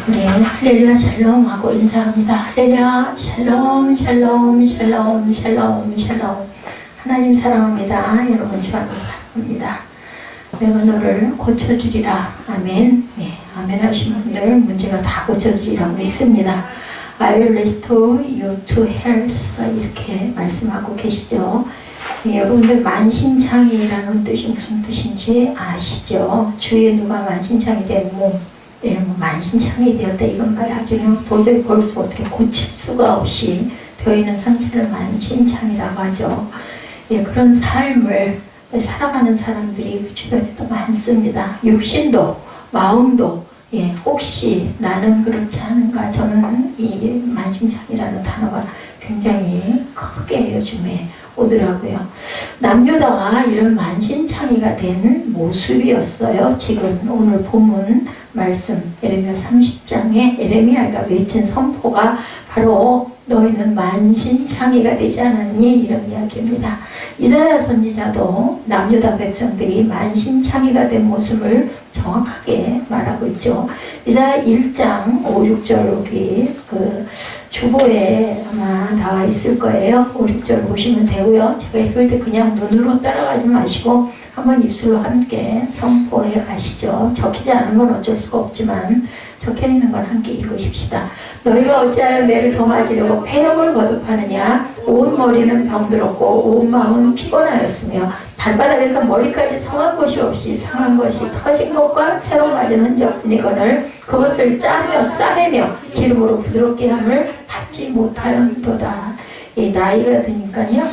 우리 할렐루야 샬롬 하고 인사합니다. 할렐루야 샬롬 샬롬 샬롬 샬롬 샬롬. 하나님 사랑합니다. 여러분 주 안에서 사랑합니다. 내가 너를 고쳐주리라. 아멘. 네, 아멘 하신 분들 문제가 다 고쳐주리라고 믿습니다. I will restore you to health 이렇게 말씀하고 계시죠. 네, 여러분들 만신창이라는 뜻이 무슨 뜻인지 아시죠? 주위에 누가 만신창이 된 몸, 예, 뭐 만신창이 되었다 이런 말 아주 도저히 볼 수 어떻게 고칠 수가 없이 되어 있는 상태를 만신창이라고 하죠. 예, 그런 삶을 살아가는 사람들이 주변에 또 많습니다. 육신도 마음도 예, 혹시 나는 그렇지 않은가. 저는 이 만신창이라는 단어가 굉장히 크게 요즘에 오더라고요. 남유다가 이런 만신창이가 된 모습이었어요. 지금 오늘 본문 말씀 예레미야 30장에 예레미야가 외친 선포가 바로 너희는 만신창이가 되지 않았니? 이런 이야기입니다. 이사야 선지자도 남유다 백성들이 만신창이가 된 모습을 정확하게 말하고 있죠. 이사야 1장 5, 6절 여기 그 주보에 아마 나와 있을 거예요. 5, 6절 보시면 되고요. 제가 읽을 때 그냥 눈으로 따라가지 마시고 한번 입술로 함께 선포해 가시죠. 적히지 않은 건 어쩔 수가 없지만 적혀있는 걸 함께 읽으십시다. 너희가 어찌하여 매를 더맞으려고 폐역을 거듭하느냐. 온 머리는 병들었고 온 마음은 피곤하였으며 발바닥에서 머리까지 상한 곳이 없이 상한 것이 터진 것과 새로 맞은 흔적뿐이거늘 그것을 짜며 싸매며 기름으로 부드럽게 함을 받지 못하였도다. 이 나이가 드니까요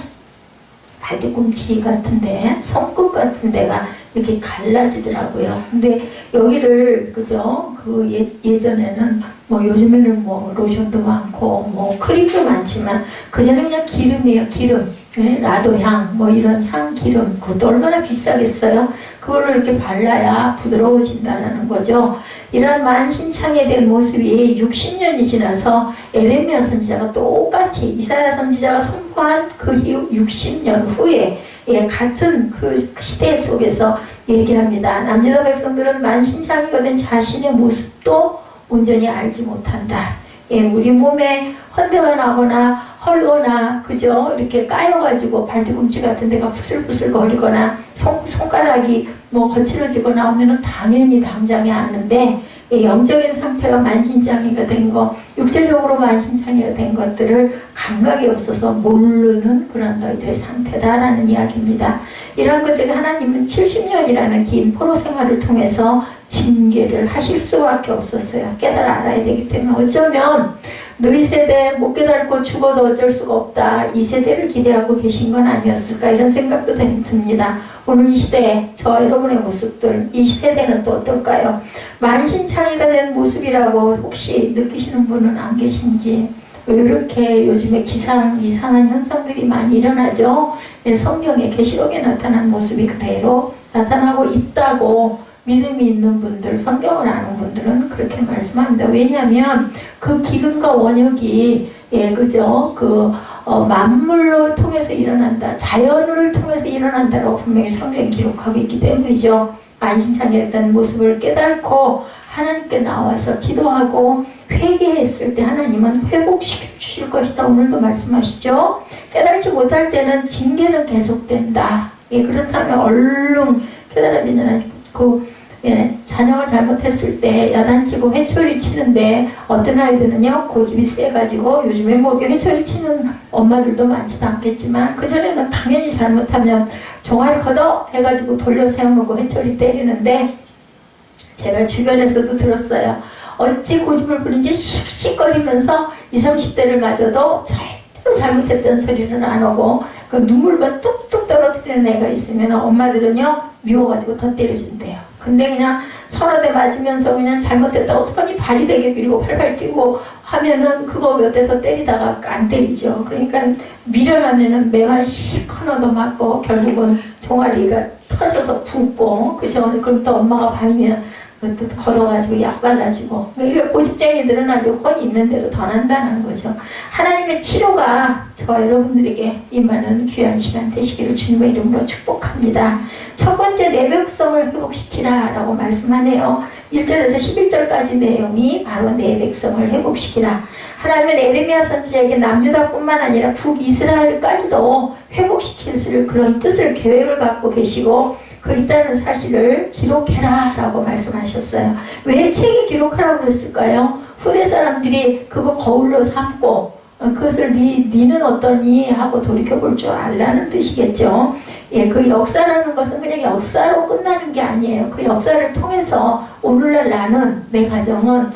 발뒤꿈치 같은데 손끝 같은 데가 이렇게 갈라지더라고요. 근데 여기를 그죠? 그 예전에는 뭐 요즘에는 뭐 로션도 많고 뭐 크림도 많지만 그전에 그냥 기름이에요. 기름. 네? 라도향 뭐 이런 향 기름 그것도 얼마나 비싸겠어요. 그걸로 이렇게 발라야 부드러워진다는 거죠. 이런 만신창에 된 모습이 60년이 지나서 예레미야 선지자가 똑같이 이사야 선지자가 선포한 그 이후 60년 후에 예, 같은 그 시대 속에서 얘기합니다. 남유다 백성들은 만신창이가 된 자신의 모습도 온전히 알지 못한다. 예, 우리 몸에 헌데가 나거나 헐거나 그죠? 이렇게 까여가지고 발뒤꿈치 같은 데가 부슬부슬 거리거나 손가락이 뭐 거칠어지거나 하면은 당연히 당장에 아는데 예, 영적인 상태가 만신창이가 된 거, 육체적으로 만신창이가 된 것들을 감각이 없어서 모르는 그런 너희들의 상태다라는 이야기입니다. 이러한 것들이 하나님은 70년이라는 긴 포로 생활을 통해서 징계를 하실 수밖에 없었어요. 깨달아 알아야 되기 때문에 어쩌면 너희 세대 못 깨닫고 죽어도 어쩔 수가 없다. 이 세대를 기대하고 계신 건 아니었을까 이런 생각도 듭니다. 오늘 이 시대에 저 여러분의 모습들 이 세대는 또 어떨까요? 만신창이가 된 모습이라고 혹시 느끼시는 분은 안 계신지 왜 이렇게 요즘에 이상한 현상들이 많이 일어나죠? 성경에 계시록에 나타난 모습이 그대로 나타나고 있다고 믿음이 있는 분들, 성경을 아는 분들은 그렇게 말씀합니다. 왜냐하면 그 기름과 원역이 예, 그죠? 만물로 통해서 일어난다. 자연을 통해서 일어난다라고 분명히 성경에 기록하고 있기 때문이죠. 만신창이었던 모습을 깨닫고 하나님께 나와서 기도하고 회개했을 때 하나님은 회복시켜 주실 것이다. 오늘도 말씀하시죠. 깨닫지 못할 때는 징계는 계속된다. 예, 그렇다면 얼른 깨달아야 되잖아요. 예, 자녀가 잘못했을 때 야단치고 회초리 치는데 어떤 아이들은요 고집이 세가지고 요즘에 뭐 회초리 치는 엄마들도 많지도 않겠지만 그전에는 당연히 잘못하면 종아리 걷어 해가지고 돌려 세워놓고 회초리 때리는데 제가 주변에서도 들었어요. 어찌 고집을 부리는지 씩씩거리면서 20, 30대를 맞아도 절대로 잘못했던 소리는 안 하고 그 눈물만 뚝뚝 떨어뜨리는 애가 있으면 엄마들은요 미워가지고 더 때려준대요. 근데 그냥 서너 대 맞으면서 그냥 잘못했다고 손이 발이 되게 밀고 팔팔 뛰고 하면은 그거 몇 대 더 때리다가 안 때리죠. 그러니까 미련하면은 매만 시커 얻어 맞고 결국은 종아리가 터져서 붓고 그죠? 그럼 또 엄마가 봐면 또 걷어가지고 약 발라주고 이게 고집쟁이들은 아주 혼이 있는 대로 더 난다는 거죠. 하나님의 치료가 저와 여러분들에게 임하는 귀한 시간 되시기를 주님의 이름으로 축복합니다. 첫 번째 내 백성을 회복시키라 라고 말씀하네요. 1절에서 11절까지 내용이 바로 내 백성을 회복시키라. 하나님은 에레미야 선지자에게 남유다뿐만 아니라 북이스라엘까지도 회복시킬 그런 뜻을 계획을 갖고 계시고 그 있다는 사실을 기록해라 라고 말씀하셨어요. 왜 책에 기록하라고 그랬을까요? 후대 사람들이 그거 거울로 삼고 그것을 니는 어떠니 하고 돌이켜볼 줄 알라는 뜻이겠죠. 예, 그 역사라는 것은 그냥 역사로 끝나는 게 아니에요. 그 역사를 통해서 오늘날 나는, 내 가정은,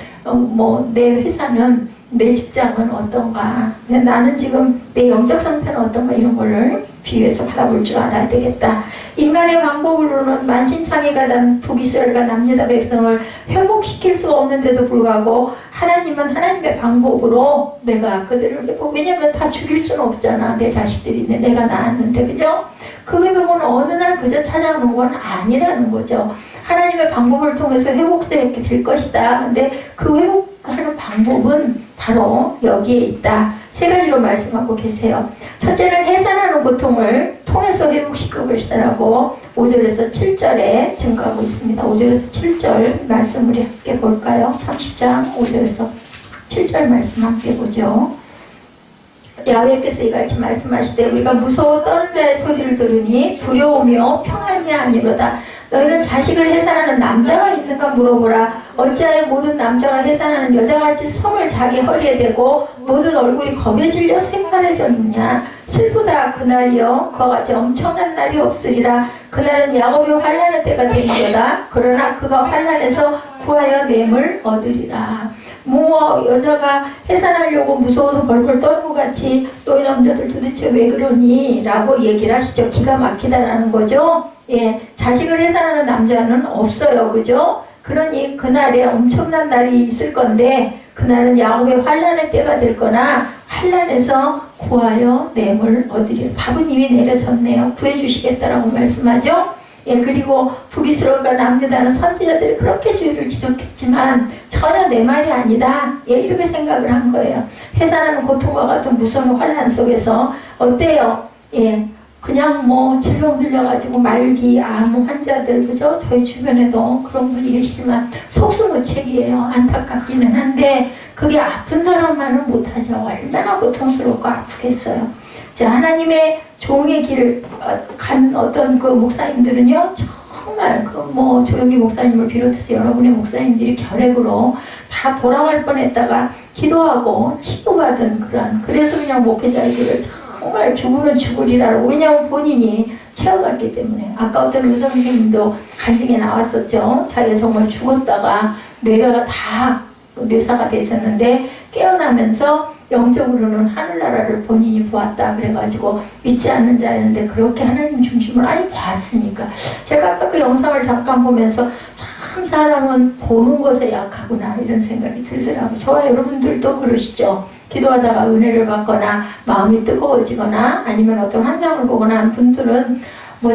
내 회사는, 내 직장은 어떤가, 나는 지금 내 영적 상태는 어떤가, 이런 거를 비유해서 바라볼 줄 알아야 되겠다. 인간의 방법으로는 만신창이가 난 북이스라엘과 남유다 백성을 회복시킬 수가 없는데도 불구하고 하나님은 하나님의 방법으로 내가 그들을 회복, 왜냐면 다 죽일 수는 없잖아. 내 자식들인데 내가 낳았는데, 그죠? 그 회복은 어느 날 그저 찾아오는 건 아니라는 거죠. 하나님의 방법을 통해서 회복되게 될 것이다. 근데 그 회복하는 방법은 바로 여기에 있다. 세 가지로 말씀하고 계세요. 첫째는 해산하는 고통을 통해서 회복시킬 것이다라고 5절에서 7절에 증거하고 있습니다. 5절에서 7절 말씀을 함께 볼까요? 30장 5절에서 7절 말씀 함께 보죠. 야훼께서 이같이 말씀하시되 우리가 무서워 떠는 자의 소리를 들으니 두려우며 평안이 아니로다. 너희는 자식을 해산하는 남자가 있는가 물어보라. 어찌하여 모든 남자가 해산하는 여자같이 손을 자기 허리에 대고 모든 얼굴이 겁에 질려 새파래졌느냐. 슬프다 그날이여 그와 같이 엄청난 날이 없으리라. 그날은 야곱의 환난의 때가 되리로다. 그러나 그가 환난에서 구하여 뇌물 얻으리라. 여자가 해산하려고 무서워서 벌벌 떠는 것 같이 너희 남자들 도대체 왜 그러니? 라고 얘기를 하시죠. 기가 막히다라는 거죠. 예, 자식을 해산하는 남자는 없어요. 그죠? 그러니 그날에 엄청난 날이 있을 건데 그날은 야곱의 환난의 때가 될 거나 환난에서 구하여 뇌물 얻으리라. 답은 이미 내려졌네요. 구해주시겠다라고 말씀하죠. 예, 그리고 북이스라엘과 남유다는 선지자들이 그렇게 죄를 지적했지만 전혀 내 말이 아니다. 예, 이렇게 생각을 한 거예요. 해산하는 고통과 같은 무서운 환난 속에서 어때요? 예, 그냥 질병 들려가지고 말기, 암 환자들, 그죠? 저희 주변에도 그런 분이 계시지만 속수무책이에요. 안타깝기는 한데 그게 아픈 사람만은 못하죠. 얼마나 고통스럽고 아프겠어요. 자, 하나님의 종의 길을 간 어떤 그 목사님들은요, 정말 조영기 목사님을 비롯해서 여러분의 목사님들이 결핵으로 다 돌아갈 뻔했다가 기도하고 치료받은 그래서 그냥 목회자의 길을 정말 죽으면 죽으리라고. 왜냐하면 본인이 체험했기 때문에. 아까 어떤 의사 선생님도 간증에 나왔었죠. 자기가 정말 죽었다가 뇌가 다 뇌사가 됐었는데 깨어나면서 영적으로는 하늘나라를 본인이 보았다 그래가지고 믿지 않는 자였는데 그렇게 하나님 중심을 봤으니까. 제가 아까 그 영상을 잠깐 보면서 참 사람은 보는 것에 약하구나 이런 생각이 들더라고요. 저와 여러분들도 그러시죠. 기도하다가 은혜를 받거나 마음이 뜨거워지거나 아니면 어떤 환상을 보거나 하는 분들은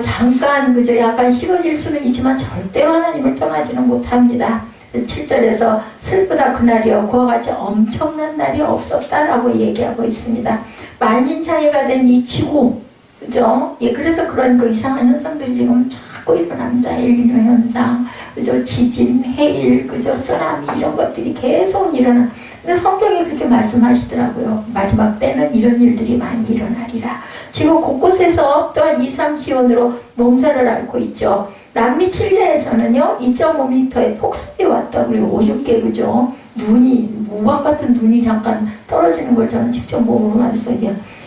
잠깐 그저 약간 식어질 수는 있지만 절대로 하나님을 떠나지는 못합니다. 7절에서 슬프다 그날이요 그와 같이 엄청난 날이 없었다라고 얘기하고 있습니다. 만신창이가 된 이 지구, 그죠? 예, 그래서 그런 그 이상한 현상들이 지금 자꾸 일어납니다. 엘니뇨 현상, 그죠? 지진, 해일, 그죠? 쓰나미 이런 것들이 계속 일어나. 근데 성경이 그렇게 말씀하시더라고요. 마지막 때는 이런 일들이 많이 일어나리라. 지금 곳곳에서 또한 2, 3 기온으로 몸살을 앓고 있죠. 남미 칠레에서는요 2.5m의 폭설이 왔다. 그리고 5, 6개 그죠? 눈이 우박 같은 눈이 잠깐 떨어지는 걸 저는 직접 몸으로 봐서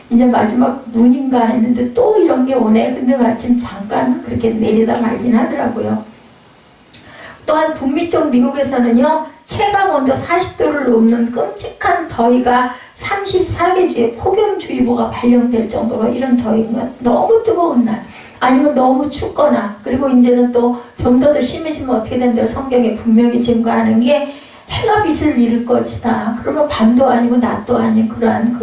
이제 마지막 눈인가 했는데 또 이런 게 오네. 근데 마침 잠깐 그렇게 내리다 말긴 하더라고요. 또한 북미 쪽 미국에서는요 체감 온도 40도를 넘는 끔찍한 더위가 34개 주에 폭염주의보가 발령될 정도로 이런 더위가 너무 뜨거운 날 아니면 너무 춥거나 그리고 이제는 또 좀 더 심해지면 어떻게 된다 성경에 분명히 증거하는 게 해가 빛을 잃을 것이다. 그러면 밤도 아니고 낮도 아닌 그러한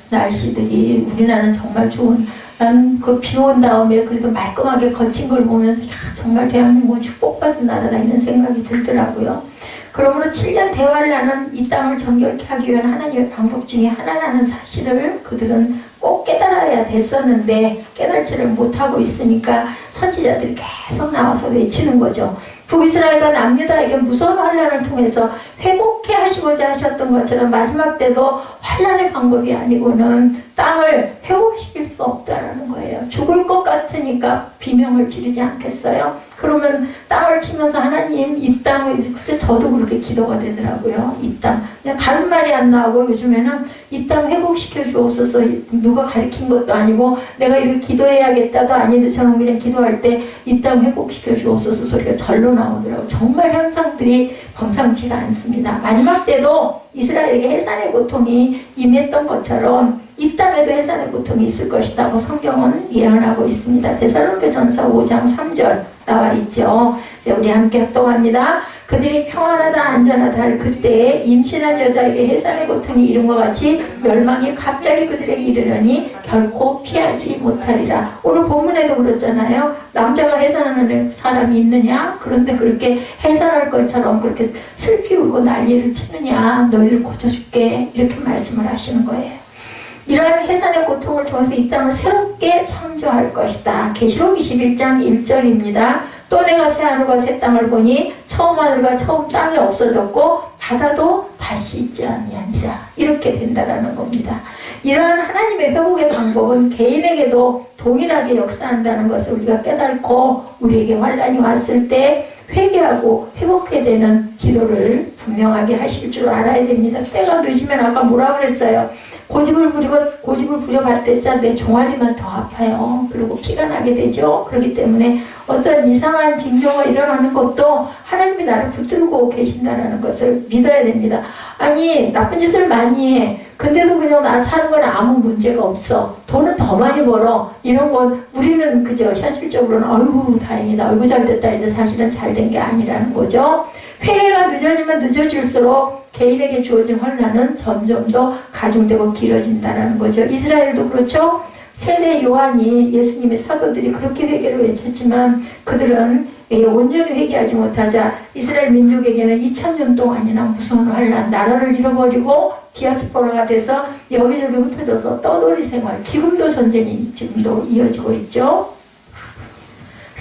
날씨들이 우리나라는 정말 좋은 난 그 비 온 다음에 그래도 말끔하게 거친 걸 보면서 정말 대한민국은 축복받은 나라다 이런 생각이 들더라고요. 그러므로 7년 대화를 나눈 이 땅을 정결케 하기 위한 하나님의 방법 중에 하나라는 사실을 그들은 꼭 깨달아야 됐었는데 깨달지를 못하고 있으니까 선지자들이 계속 나와서 외치는 거죠. 북이스라엘과 남유다에게 무서운 환란을 통해서 회복해 하시고자 하셨던 것처럼 마지막 때도 환란의 방법이 아니고는 땅을 회복시킬 수가 없다라는 거예요. 죽을 것 같으니까 비명을 지르지 않겠어요? 그러면 땅을 치면서 하나님 이 땅을, 글쎄 저도 그렇게 기도가 되더라고요. 이 땅, 그냥 다른 말이 안 나오고 요즘에는 이 땅 회복시켜 주옵소서. 누가 가르친 것도 아니고 내가 이렇게 기도해야겠다도 아닌데 저는 그냥 기도할 때 이 땅 회복시켜 주옵소서 소리가 절로 나오더라고요. 정말 현상들이 범상치가 않습니다. 마지막 때도 이스라엘에게 해산의 고통이 임했던 것처럼 이 땅에도 해산의 고통이 있을 것이라고 성경은 예언하고 있습니다. 데살로니가전서 5장 3절 나와 있죠. 우리 함께 합독합니다. 그들이 평안하다 안전하다 할 그때에 임신한 여자에게 해산의 고통이 이른 것 같이 멸망이 갑자기 그들에게 이르려니 결코 피하지 못하리라. 오늘 본문에도 그렇잖아요. 남자가 해산하는 사람이 있느냐? 그런데 그렇게 해산할 것처럼 그렇게 슬피 울고 난리를 치느냐? 너희를 고쳐줄게. 이렇게 말씀을 하시는 거예요. 이러한 해산의 고통을 통해서 이 땅을 새롭게 창조할 것이다. 계시록 21장 1절입니다. 또 내가 새 하늘과 새 땅을 보니 처음 하늘과 처음 땅이 없어졌고 바다도 다시 있지 아니하니라. 이렇게 된다라는 겁니다. 이러한 하나님의 회복의 방법은 개인에게도 동일하게 역사한다는 것을 우리가 깨닫고 우리에게 환란이 왔을 때 회개하고 회복해야 되는 기도를 분명하게 하실 줄 알아야 됩니다. 때가 늦으면 아까 뭐라 그랬어요? 고집을 부려봤댔자 내 종아리만 더 아파요. 그리고 피가 나게 되죠. 그렇기 때문에 어떤 이상한 징조가 일어나는 것도 하나님이 나를 붙들고 계신다는 것을 믿어야 됩니다. 아니 나쁜 짓을 많이 해. 근데도 그냥 나 사는 건 아무 문제가 없어. 돈은 더 많이 벌어. 이런 건 우리는 그저 현실적으로는 어이구 다행이다. 어이구 잘됐다. 이제 사실은 잘된 게 아니라는 거죠. 회개가 늦어지면 늦어질수록 개인에게 주어진 환란은 점점 더 가중되고 길어진다는 거죠. 이스라엘도 그렇죠. 세례 요한이 예수님의 사도들이 그렇게 회개를 외쳤지만 그들은 온전히 회개하지 못하자 이스라엘 민족에게는 2000년 동안이나 무서운 환란, 나라를 잃어버리고 디아스포라가 돼서 여기저기 흩어져서 떠돌이 생활, 지금도 전쟁이 지금도 이어지고 있죠.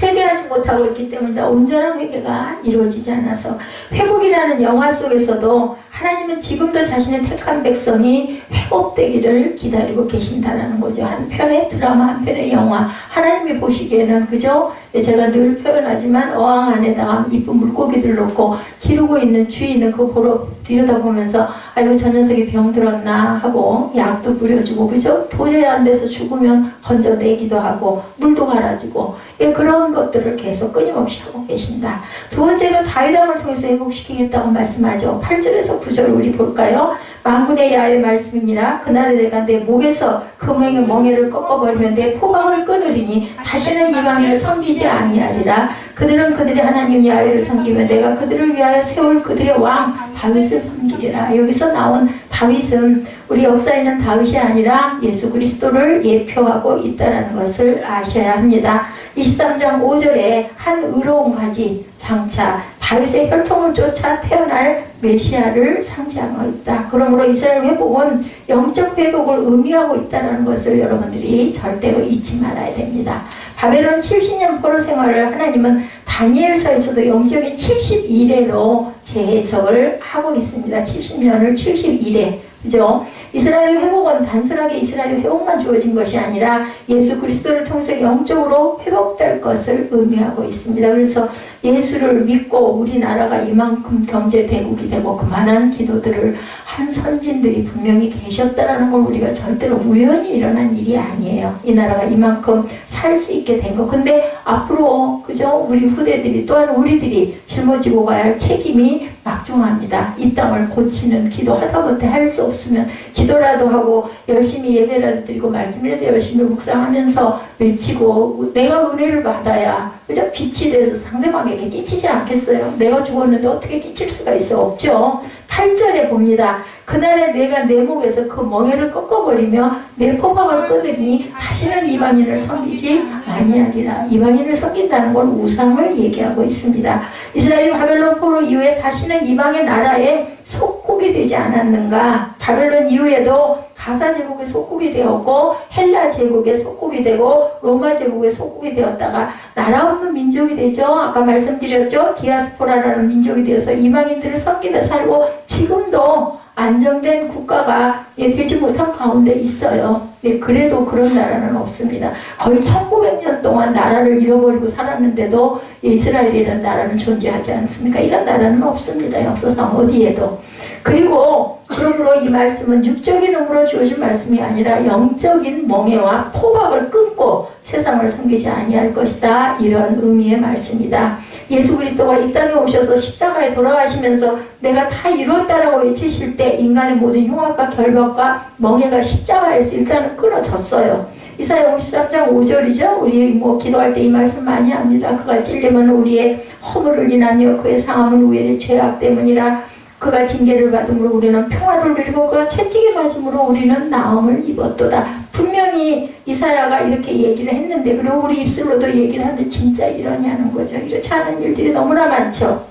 회개하지 못하고 있기 때문에 온전한 회개가 이루어지지 않아서 회복이라는 영화 속에서도 하나님은 지금도 자신의 택한 백성이 회복되기를 기다리고 계신다라는 거죠. 한편의 드라마, 한편의 영화. 하나님이 보시기에는 그죠? 제가 늘 표현하지만 어항 안에다가 이쁜 물고기들 놓고 기르고 있는 주인은 그거 보러 들여다보면서 아이고 저 녀석이 병들었나 하고 약도 뿌려주고 그죠? 도저히 안 돼서 죽으면 건져내기도 하고 물도 갈아주고 그런 것들을 계속 끊임없이 하고 계신다. 두 번째로 다윗 왕을 통해서 회복시키겠다고 말씀하죠. 8절에서 9절 우리 볼까요? 만군의 야의 말씀이니라. 그날에 내가 내 목에서 금행의 멍에를 꺾어버리면 내 포망을 끊으리니 다시는 이방인을 섬기지 아니하리라. 그들은 그들의 하나님 야훼를 섬기며 내가 그들을 위하여 세울 그들의 왕 다윗을 섬기리라. 여기서 나온 다윗은 우리 역사에 있는 다윗이 아니라 예수 그리스도를 예표하고 있다는 것을 아셔야 합니다. 23장 5절에 한 의로운 가지 장차 다윗의 혈통을 쫓아 태어날 메시아를 상징하고 있다. 그러므로 이스라엘 회복은 영적 회복을 의미하고 있다는 것을 여러분들이 절대로 잊지 말아야 됩니다. 바벨론 70년 포로 생활을 하나님은 다니엘서에서도 영적인 71회로 재해석을 하고 있습니다. 70년을 71회. 그죠? 이스라엘 회복은 단순하게 이스라엘 회복만 주어진 것이 아니라 예수 그리스도를 통해서 영적으로 회복될 것을 의미하고 있습니다. 그래서 예수를 믿고 우리나라가 이만큼 경제 대국이 되고 그만한 기도들을 한 선진들이 분명히 계셨다는 걸 우리가 절대로 우연히 일어난 일이 아니에요. 이 나라가 이만큼 살 수 있게 된 거. 근데 앞으로 그죠? 우리 후대들이 또한 우리들이 짊어지고 가야 할 책임이 막중합니다. 이 땅을 고치는 기도 하다못해 할 수 없으면 기도라도 하고 열심히 예배라도 드리고 말씀이라도 열심히 묵상하면서 외치고 내가 은혜를 받아야 그죠? 빛이 돼서 상대방에게 끼치지 않겠어요? 내가 죽었는데 어떻게 끼칠 수가 있어? 없죠. 8절에 봅니다. 그날에 내가 내 목에서 그 멍에를 꺾어버리며 내 포박을 끊으니 다시는 이방인을 섬기지 아니하리라. 이방인을 섬긴다는 건 우상을 얘기하고 있습니다. 이스라엘이 바벨론 포로 이후에 다시는 이방의 나라에 속국이 되지 않았는가? 바벨론 이후에도 가사 제국의 속국이 되었고 헬라 제국의 속국이 되고 로마 제국의 속국이 되었다가 나라 없는 민족이 되죠. 아까 말씀드렸죠. 디아스포라라는 민족이 되어서 이방인들을 섬기며 살고 지금도 안정된 국가가 되지 못한 가운데 있어요. 그래도 그런 나라는 없습니다. 거의 1900년 동안 나라를 잃어버리고 살았는데도 이스라엘이라는 나라는 존재하지 않습니까? 이런 나라는 없습니다. 역사상 어디에도. 그리고 그러므로 이 말씀은 육적인 힘으로 주어진 말씀이 아니라 영적인 멍에와 포박을 끊고 세상을 섬기지 아니할 것이다. 이런 의미의 말씀이다. 예수 그리스도가 이 땅에 오셔서 십자가에 돌아가시면서 내가 다 이루었다라고 외치실 때 인간의 모든 흉악과 결박과 멍에가 십자가에서 일단은 끊어졌어요. 이사야 53장 5절이죠. 우리 기도할 때 이 말씀 많이 합니다. 그가 찔림은 우리의 허물을 인하며 그의 상함은 우리의 죄악 때문이라. 그가 징계를 받음으로 우리는 평화를 누리고 그가 채찍에 맞음으로 우리는 나음을 입었도다. 분명히 이사야가 이렇게 얘기를 했는데, 그리고 우리 입술로도 얘기를 하는데 진짜 이러냐는 거죠. 이렇지 않은 일들이 너무나 많죠.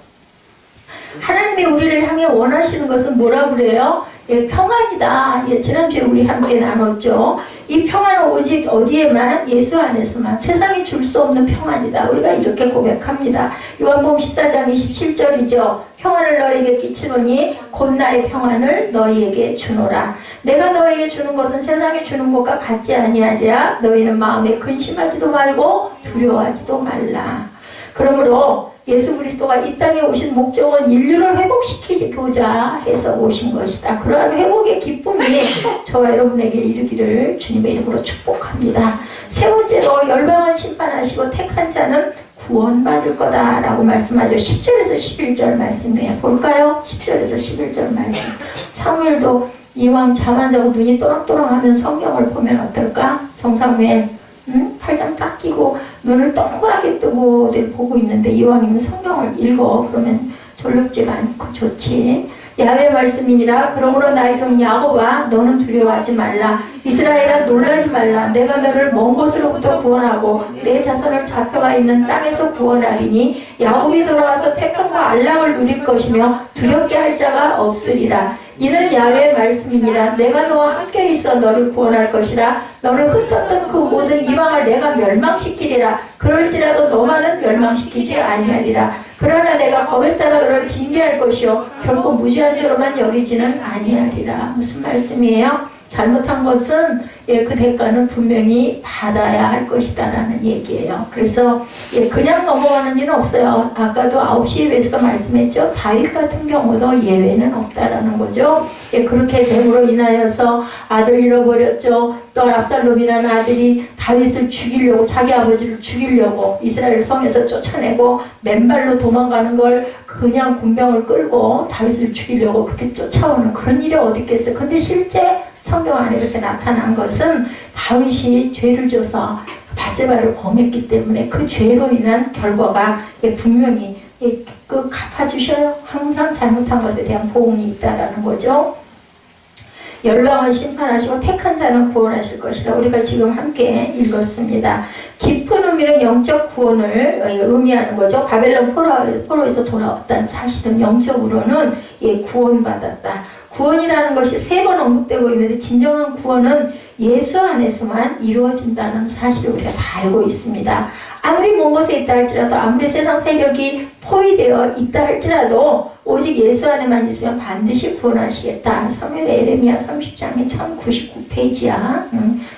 하나님이 우리를 향해 원하시는 것은 뭐라고 그래요? 평안이다. 지난주에 우리 함께 나눴죠. 이 평안은 오직 어디에만? 예수 안에서만. 세상이 줄 수 없는 평안이다. 우리가 이렇게 고백합니다. 요한복음 14장 27절이죠. 평안을 너에게 끼치노니 곧 나의 평안을 너희에게 주노라. 내가 너에게 주는 것은 세상이 주는 것과 같지 아니하리라. 너희는 마음에 근심하지도 말고 두려워하지도 말라. 그러므로 예수 그리스도가 이 땅에 오신 목적은 인류를 회복시키고자 해서 오신 것이다. 그러한 회복의 기쁨이 저와 여러분에게 이르기를 주님의 이름으로 축복합니다. 세 번째로 열방은 심판하시고 택한 자는 구원받을 거다라고 말씀하죠. 10절에서 11절 말씀이에요. 볼까요? 10절에서 11절 말씀. 사무엘도 이왕 잠 안 자고 눈이 또랑또랑하면 성경을 보면 어떨까? 성사무엘 팔짱 딱 끼고 눈을 동그랗게 뜨고 보고 있는데 이왕이면 성경을 읽어. 그러면 졸렵지가 않고 좋지. 야훼 말씀이니라. 그러므로 나의 종 야곱아 너는 두려워하지 말라. 이스라엘아 놀라지 말라. 내가 너를 먼 곳으로부터 구원하고 내 자손을 잡혀가 있는 땅에서 구원하리니 야곱이 돌아와서 태평과 안락을 누릴 것이며 두렵게 할 자가 없으리라. 이는 야훼의 말씀이니라. 내가 너와 함께 있어 너를 구원할 것이라. 너를 흩었던 그 모든 이방을 내가 멸망시키리라. 그럴지라도 너만은 멸망시키지 아니하리라. 그러나 내가 법에 따라 너를 징계할 것이요 결코 무지한 죄로만 여기지는 아니하리라. 무슨 말씀이에요? 잘못한 것은 그 대가는 분명히 받아야 할 것이다 라는 얘기예요. 그래서 그냥 넘어가는 일은 없어요. 아까도 9시 예배에서 말씀했죠. 다윗 같은 경우도 예외는 없다라는 거죠. 그렇게 됨으로 인하여서 아들 잃어버렸죠. 또 압살롬이라는 아들이 다윗을 죽이려고, 자기 아버지를 죽이려고 이스라엘 성에서 쫓아내고 맨발로 도망가는 걸 그냥 군병을 끌고 다윗을 죽이려고 그렇게 쫓아오는 그런 일이 어디 있겠어요. 근데 실제 성경 안에 이렇게 나타난 것은 다윗이 죄를 져서 밧세바를 범했기 때문에 그 죄로 인한 결과가 분명히 갚아주셔요. 항상 잘못한 것에 대한 보응이 있다라는 거죠. 열방은 심판하시고 택한 자는 구원하실 것이다. 우리가 지금 함께 읽었습니다. 깊은 의미는 영적 구원을 의미하는 거죠. 바벨론 포로에서 돌아왔다는 사실은 영적으로는 구원받았다. 구원이라는 것이 3번 언급되고 있는데 진정한 구원은 예수 안에서만 이루어진다는 사실을 우리가 다 알고 있습니다. 아무리 먼 곳에 있다 할지라도, 아무리 세상 세력이 포위되어 있다 할지라도 오직 예수 안에만 있으면 반드시 구원하시겠다. 사무엘 에레미야 30장에 1099페이지야.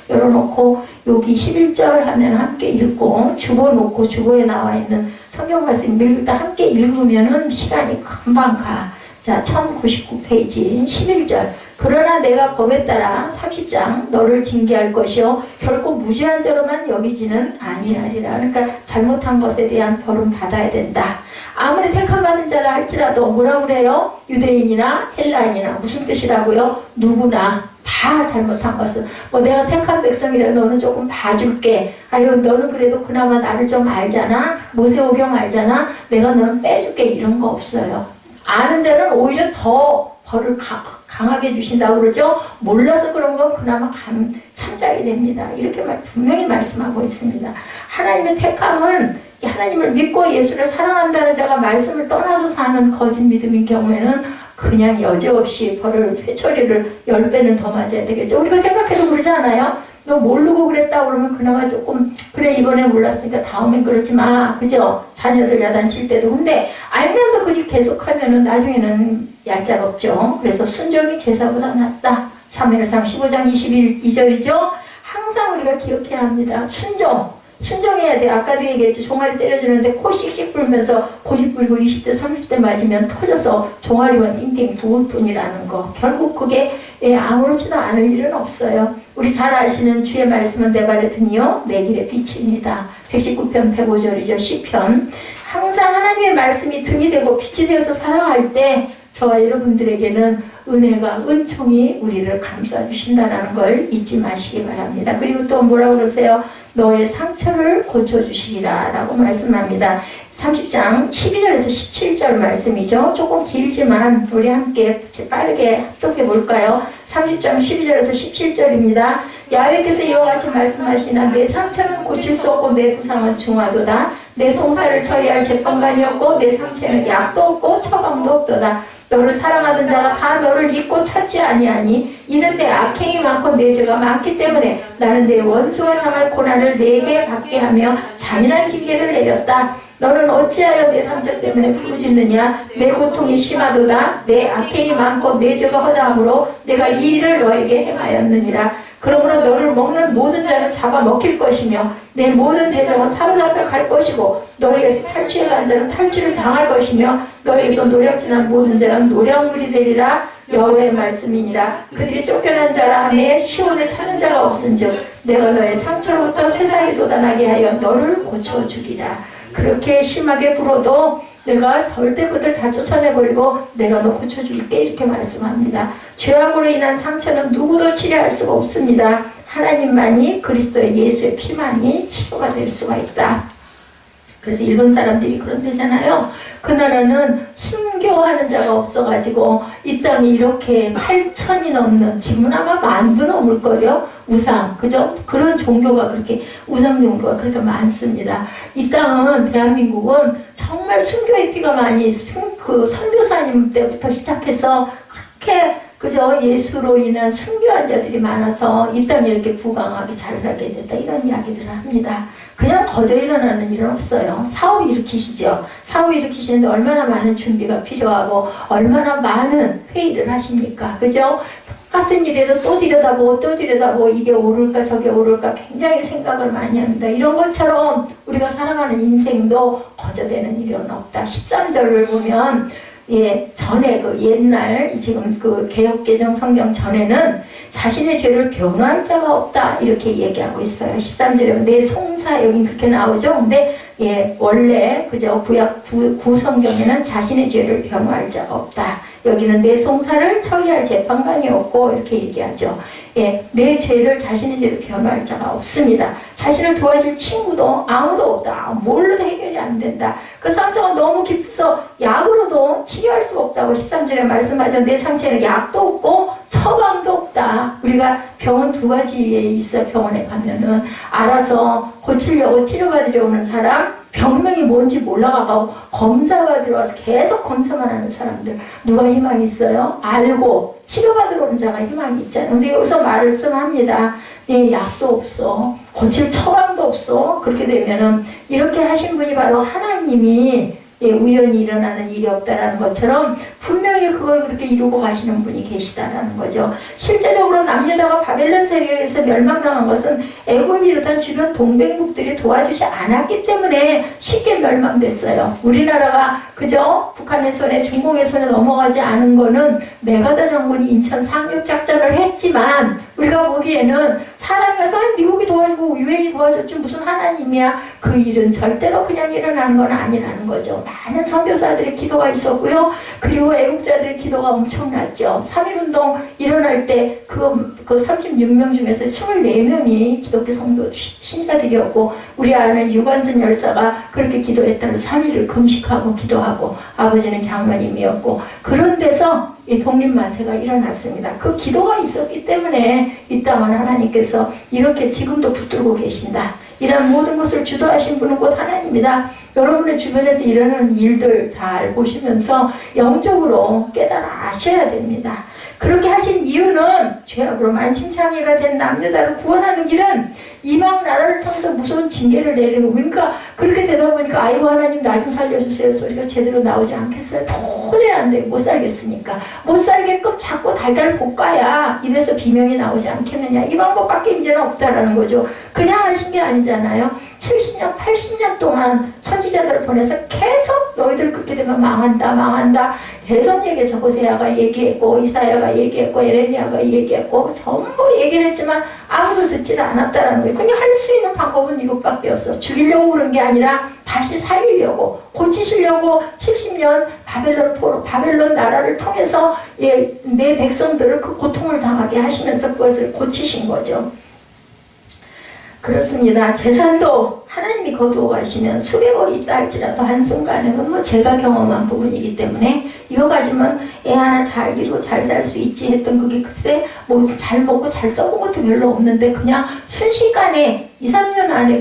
열어놓고 여기 11절 하면 함께 읽고 주보놓고 주보에 나와 있는 성경 말씀 읽을 때 함께 읽으면은 시간이 금방 가. 자, 1099페이지 11절. 그러나 내가 법에 따라 30장 너를 징계할 것이요 결코 무죄한 자로만 여기지는 아니하리라. 그러니까 잘못한 것에 대한 벌은 받아야 된다. 아무리 택함받은 자라 할지라도 뭐라고 그래요? 유대인이나 헬라인이나 무슨 뜻이라고요? 누구나 다 잘못한 것은 내가 택한 백성이라 너는 조금 봐줄게. 아유 너는 그래도 그나마 나를 좀 알잖아. 모세오경 알잖아. 내가 너는 빼줄게. 이런 거 없어요. 아는 자는 오히려 더 벌을 강하게 주신다고 그러죠. 몰라서 그런 건 그나마 참자게 됩니다. 이렇게 분명히 말씀하고 있습니다. 하나님의 택함은 하나님을 믿고 예수를 사랑한다는 자가 말씀을 떠나서 사는 거짓 믿음인 경우에는 그냥 여지없이 벌을 회초리를 10배는 더 맞아야 되겠죠. 우리가 생각해도 그러지 않아요? 너 모르고 그랬다 그러면 그나마 조금 그래 이번에 몰랐으니까 다음엔 그러지 마. 그죠? 자녀들 야단칠 때도. 근데 알면서 그 집 계속하면은 나중에는 얄짤없죠. 그래서 순종이 제사보다 낫다. 사무엘상 15장 22절이죠. 항상 우리가 기억해야 합니다. 순종해야 돼요. 아까도 얘기했죠. 종아리 때려주는데 코 씩씩 불면서 고집 불고 20대 30대 맞으면 터져서 종아리만 띵띵 부을 뿐이라는 거. 결국 그게 아무렇지도 않을 일은 없어요. 우리 잘 아시는 주의 말씀은 내 발에 등이요 내 길에 빛입니다. 119편 105절이죠. 시편. 항상 하나님의 말씀이 등이 되고 빛이 되어서 살아갈 때 저와 여러분들에게는 은혜가 은총이 우리를 감싸 주신다는 걸 잊지 마시기 바랍니다. 그리고 또 뭐라고 그러세요? 너의 상처를 고쳐주시리라 라고 말씀합니다. 30장 12절에서 17절 말씀이죠. 조금 길지만 우리 함께 빠르게 합독해 볼까요? 30장 12절에서 17절입니다. 야훼께서 이와 같이 말씀하시나 내 상처는 고칠 수 없고 내 부상은 중하도다. 내 송사를 처리할 재판관이 없고 내 상처에는 약도 없고 처방도 없도다. 너를 사랑하던 자가 다 너를 잊고 찾지 아니하니 이는 내 악행이 많고 내 죄가 많기 때문에 나는 내 원수가 당할 고난을 내게 받게 하며 잔인한 징계를 내렸다. 너는 어찌하여 내 상처 때문에 부르짖느냐? 내 고통이 심하도다. 내 악행이 많고 내 죄가 허다함으로 내가 이 일을 너에게 행하였느니라. 그러므로 너를 먹는 모든 자는 잡아먹힐 것이며 내 모든 대적은 사로잡혀 갈 것이고 너에게서 탈취해 간 자는 탈취를 당할 것이며 너에게서 노력진한 모든 자는 노력물이 되리라. 여호와의 말씀이니라. 그들이 쫓겨난 자라 하며 시온을 찾는 자가 없은즉 내가 너의 상처로부터 세상에 돋아나게 하여 너를 고쳐주리라. 그렇게 심하게 불어도 내가 절대 그들 다 쫓아내버리고 내가 너 고쳐줄게 이렇게 말씀합니다. 죄악으로 인한 상처는 누구도 치료할 수가 없습니다. 하나님만이 그리스도의 예수의 피만이 치료가 될 수가 있다. 그래서 일본 사람들이 그런 데잖아요. 그 나라는 순교하는 자가 없어가지고 이 땅이 이렇게 8천이 넘는 지금 아마 만도 넘을 거요. 우상, 그죠? 그런 종교가 그렇게 우상 종교가 그렇게 많습니다. 이 땅은 대한민국은 정말 순교의 피가 많이 그 선교사님 때부터 시작해서 그렇게 그죠? 예수로 인한 순교한 자들이 많아서 이 땅이 이렇게 부강하게 잘 살게 됐다 이런 이야기들을 합니다. 그냥 거저 일어나는 일은 없어요. 사업 일으키시죠. 사업 일으키시는데 얼마나 많은 준비가 필요하고 얼마나 많은 회의를 하십니까? 그죠? 똑같은 일에도 또 들여다보고 이게 오를까 저게 오를까 굉장히 생각을 많이 합니다. 이런 것처럼 우리가 살아가는 인생도 거저 되는 일은 없다. 13절을 보면 전에 그 옛날 지금 그 개혁개정 성경 전에는 자신의 죄를 변호할 자가 없다 이렇게 얘기하고 있어요. 13절에 내 송사 여기 그렇게 나오죠. 근데 원래 그죠 구약 구성경에는 자신의 죄를 변호할 자가 없다. 여기는 내 송사를 처리할 재판관이 없고 이렇게 얘기하죠. 내 죄를 자신의 죄를 변호할 자가 없습니다. 자신을 도와줄 친구도 아무도 없다. 뭘로도 해결이 안 된다. 그 상처가 너무 깊어서 약으로도 치료할 수 없다고 13절에 말씀하죠. 내 상처에는 약도 없고 처방도 없다. 우리가 병원 두 가지에 있어. 병원에 가면은 알아서 고치려고 치료받으려 오는 사람, 병명이 뭔지 몰라가고 검사받으러 와서 계속 검사만 하는 사람들. 누가 희망이 있어요? 알고 치료받으러 오는 자가 희망이 있잖아요. 근데 여기서 말씀합니다. 약도 없어. 고칠 처방도 없어. 그렇게 되면은 이렇게 하신 분이 바로 하나님이 우연히 일어나는 일이 없다라는 것처럼 분명히 그걸 그렇게 이루고 가시는 분이 계시다라는 거죠. 실제적으로 남유다가 바벨론 세력에서 멸망당한 것은 애굽을 비롯한 주변 동맹국들이 도와주지 않았기 때문에 쉽게 멸망됐어요. 우리나라가 그저 북한의 손에 중공의 손에 넘어가지 않은 거는 메가다 장군이 인천 상륙 작전을 했지만 우리가 보기에는 사람이 가서 미국이 도와주고 유엔이 도와줬지 무슨 하나님이야. 그 일은 절대로 그냥 일어나는 건 아니라는 거죠. 많은 선교사들의 기도가 있었고요. 그리고 애국자들의 기도가 엄청났죠. 3.1운동 일어날 때 그 36명 중에서 24명이 기독교 성도 신자들이었고 우리 아는 유관순 열사가 그렇게 기도했다는 3일을 금식하고 기도하고 아버지는 장로님이었고 그런 데서 이 독립만세가 일어났습니다. 그 기도가 있었기 때문에 이 땅은 하나님께서 이렇게 지금도 붙들고 계신다. 이런 모든 것을 주도하신 분은 곧 하나님이다. 여러분의 주변에서 일어나는 일들 잘 보시면서 영적으로 깨달아 아셔야 됩니다. 그렇게 하신 이유는 죄악으로 만신창이가 된 남유다를 구원하는 길은 이방 나라를 통해서 무서운 징계를 내리는, 그러니까 그렇게 되다 보니까 아이고 하나님 나 좀 살려주세요 소리가 제대로 나오지 않겠어요. 도저히 안 돼. 못 살겠으니까. 못 살게끔 자꾸 달달 볶아야 입에서 비명이 나오지 않겠느냐. 이 방법밖에 이제는 없다라는 거죠. 그냥 하신 게 아니잖아요. 70년 80년 동안 선지자들을 보내서 계속 너희들 그렇게 되면 망한다 계속 얘기해서 호세아가 얘기했고 이사야가 얘기했고 에레미야가 얘기했고 전부 얘기를 했지만 아무도 듣지를 않았다라는 거예요. 그냥 할 수 있는 방법은 이것밖에 없어. 죽이려고 그런 게 아니라 다시 살리려고, 고치시려고 70년 바벨론 나라를 통해서 내 백성들을 그 고통을 당하게 하시면서 그것을 고치신 거죠. 그렇습니다. 재산도 하나님이 거두어 가시면 수백억이 있다 할지라도 한순간에는 뭐 제가 경험한 부분이기 때문에 이거 가지면 애 하나 잘 기르고 잘 살 수 있지 했던 그게 글쎄 뭐 잘 먹고 잘 써본 것도 별로 없는데 그냥 순식간에 2, 3년 안에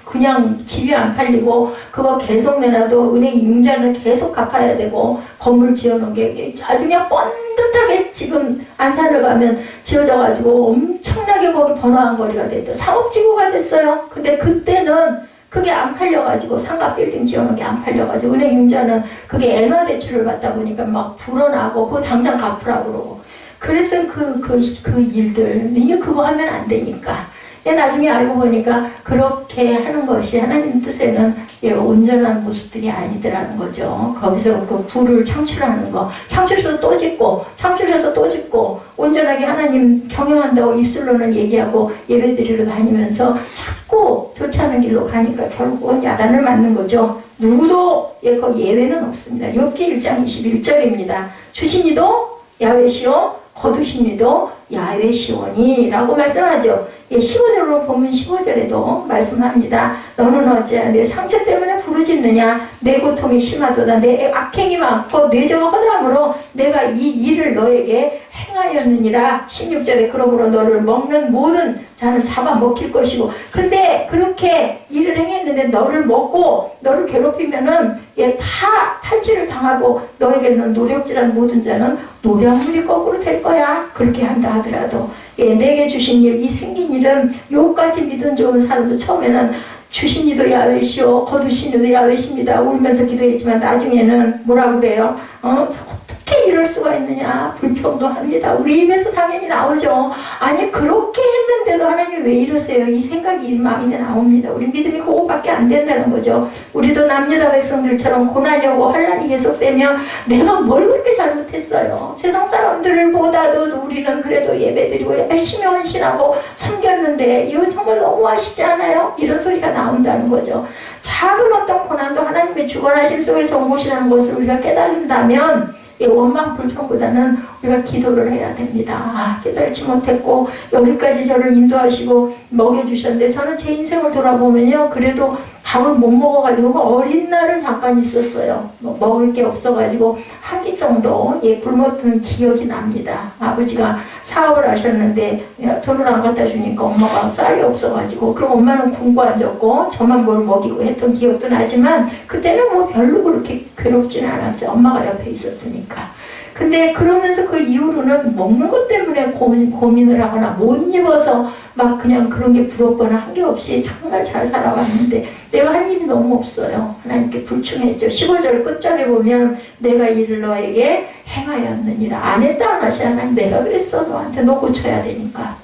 그냥 집이 안 팔리고 그거 계속 내놔도 은행 융자는 계속 갚아야 되고 건물 지어놓은 게 아주 그냥 번듯하게 지금 안산을 가면 지어져가지고 엄청나게 거기 번화한 거리가 됐대. 상업지구가 됐어요. 근데 그때는 그게 안 팔려가지고 상가 빌딩 지어놓은 게 안 팔려가지고 은행 융자는 그게 엔화 대출을 받다 보니까 막 불어나고 그거 당장 갚으라고 그러고 그랬던 그 일들 이게 그거 하면 안 되니까 나중에 알고 보니까 그렇게 하는 것이 하나님 뜻에는 온전한 모습들이 아니더라는 거죠. 거기서 그 부를 창출하는 거, 창출해서 또 짓고, 창출해서 또 짓고, 온전하게 하나님 경영한다고 입술로는 얘기하고 예배드리러 다니면서 자꾸 좋지 않은 길로 가니까 결국은 야단을 맞는 거죠. 누구도 거기 예외는 없습니다. 욥기 1장 21절입니다. 주신 이도 야훼시요 거두신 이도 야훼시오니라고 말씀하죠. 15절로 보면 15절에도 말씀합니다. 너는 어찌 내 상처 때문에 부르짖느냐. 내 고통이 심하도다. 내 악행이 많고 뇌저가 허다함으로 내가 이 일을 너에게 행하였느니라. 16절에 그러므로 너를 먹는 모든 자는 잡아먹힐 것이고 근데 그렇게 일을 행했는데 너를 먹고 너를 괴롭히면은 다 탈취를 당하고 너에게는 노력질한 모든 자는 노량물이 거꾸로 될 거야. 그렇게 한다 하더라도 내게 주신 일, 이 생긴 일은 요까지 믿음 좋은 사람도 처음에는 주신 이도 야훼시오 거두신 이도 야훼시입니다 울면서 기도했지만 나중에는 뭐라 그래요? 어떻게 이럴 수가 있느냐 불평도 합니다. 우리 입에서 당연히 나오죠. 아니 그렇게 했는데도 하나님 왜 이러세요? 이 생각이 마음에 나옵니다. 우리 믿음이 그거밖에 안 된다는 거죠. 우리도 남유다 백성들처럼 고난이 오고 환란이 계속되면 내가 뭘 그렇게 잘못했어요? 세상 사람들을 보다도 우리는 그래도 예배드리고 열심히 헌신하고 섬겼는데 이건 정말 너무하시지 않아요? 이런 소리가 나온다는 거죠. 작은 어떤 고난도 하나님의 주관하심 속에서 온 것이라는 것을 우리가 깨달는다면 원망 불평보다는 우리가 기도를 해야 됩니다. 깨달지 못했고 여기까지 저를 인도하시고 먹여주셨는데 저는 제 인생을 돌아보면요 그래도 밥을 못 먹어가지고 어린 날은 잠깐 있었어요. 먹을 게 없어가지고 한 끼 정도 굶었던 기억이 납니다. 아버지가 사업을 하셨는데 돈을 안 갖다 주니까 엄마가 쌀이 없어가지고 그럼 엄마는 굶고 앉았고 저만 뭘 먹이고 했던 기억도 나지만 그때는 뭐 별로 그렇게 괴롭지는 않았어요. 엄마가 옆에 있었으니까. 근데 그러면서 그 이후로는 먹는 것 때문에 고민을 하거나 못 입어서 막 그냥 그런 게 부럽거나 한 게 없이 정말 잘 살아왔는데 내가 한 일이 너무 없어요. 하나님께 불충했죠. 15절 끝절에 보면 내가 이를 너에게 행하였느니라. 안 했다 안 하시 하나님 내가 그랬어. 너한테 너 고쳐야 되니까.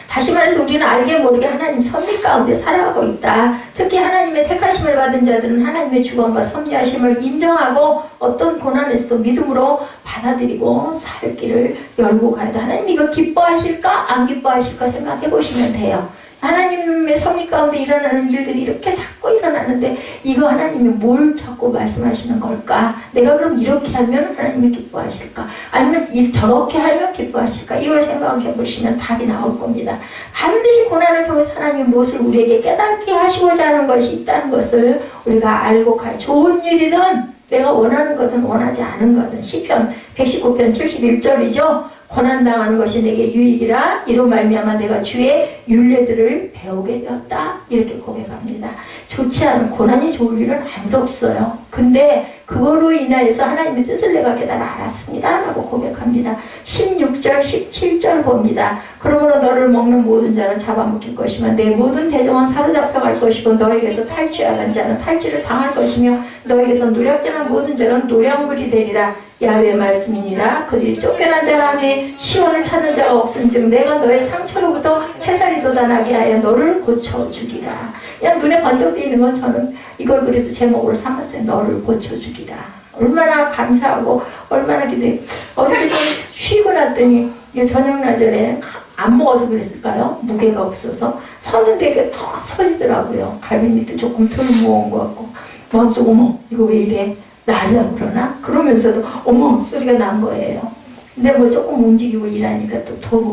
다시 말해서 우리는 알게 모르게 하나님 섭리 가운데 살아가고 있다. 특히 하나님의 택하심을 받은 자들은 하나님의 주권과 섭리하심을 인정하고 어떤 고난에서도 믿음으로 받아들이고 살 길을 열고 가야 돼. 하나님 이거 기뻐하실까 안 기뻐하실까 생각해 보시면 돼요. 하나님의 섭리 가운데 일어나는 일들이 이렇게 자꾸 일어나는데 이거 하나님이 뭘 자꾸 말씀하시는 걸까? 내가 그럼 이렇게 하면 하나님이 기뻐하실까? 아니면 저렇게 하면 기뻐하실까? 이걸 생각해 보시면 답이 나올 겁니다. 반드시 고난을 통해서 하나님 무엇을 우리에게 깨닫게 하시고자 하는 것이 있다는 것을 우리가 알고 가요. 좋은 일이든 내가 원하는 거든 원하지 않은 거든 시편 119편 71절이죠. 고난당하는 것이 내게 유익이라 이로 말미암아 내가 주의 율례들을 배우게 되었다. 이렇게 고백합니다. 좋지 않은 고난이 좋을 일은 아무도 없어요. 근데 그거로 인하여서 하나님의 뜻을 내가 깨달아 알았습니다. 라고 고백합니다. 16절 17절 봅니다. 그러므로 너를 먹는 모든 자는 잡아먹힐 것이며 내 모든 대적은 사로잡혀갈 것이고 너에게서 탈취하는 자는 탈취를 당할 것이며 너에게서 노략질한 모든 자는 노략물이 되리라. 야훼의 말씀이니라. 그들이 쫓겨난 자라며 시온을 찾는 자가 없은즉 내가 너의 상처로부터 새살이 돋아나게 하여 너를 고쳐주리라. 그냥 눈에 번쩍 띄는 건 저는 이걸 그래서 제목으로 삼았어요. 너를 고쳐주리라. 얼마나 감사하고 얼마나 기도해. 어저께 좀 쉬고 났더니 저녁나절에 안 먹어서 그랬을까요? 무게가 없어서 섰는데 이게 턱 서지더라고요. 갈비 밑도 조금 덜 무거운 것 같고 마음속 어머 이거 왜 이래? 나으려고 그러나? 그러면서도 어머 소리가 난 거예요. 근데 뭐 조금 움직이고 일하니까 또 도로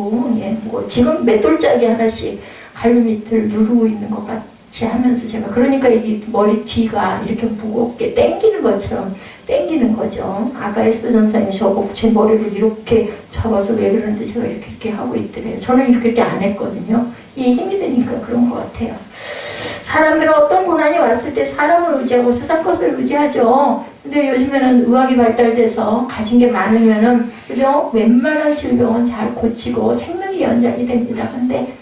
뭐 지금 맷돌짜기 하나씩 갈비 밑을 누르고 있는 것 같이 하면서 제가 그러니까 이 머리 뒤가 이렇게 무겁게 당기는 것처럼 당기는 거죠. 아까 에스더 전사님이 저보고 제 머리를 이렇게 잡아서 왜 그러는데 제가 이렇게 하고 있더래요. 저는 이렇게 안 했거든요. 이게 힘이 되니까 그런 것 같아요. 사람들은 어떤 고난이 왔을 때 사람을 의지하고 세상 것을 의지하죠. 근데 요즘에는 의학이 발달돼서 가진 게 많으면은, 그죠? 웬만한 질병은 잘 고치고 생명이 연장이 됩니다. 근데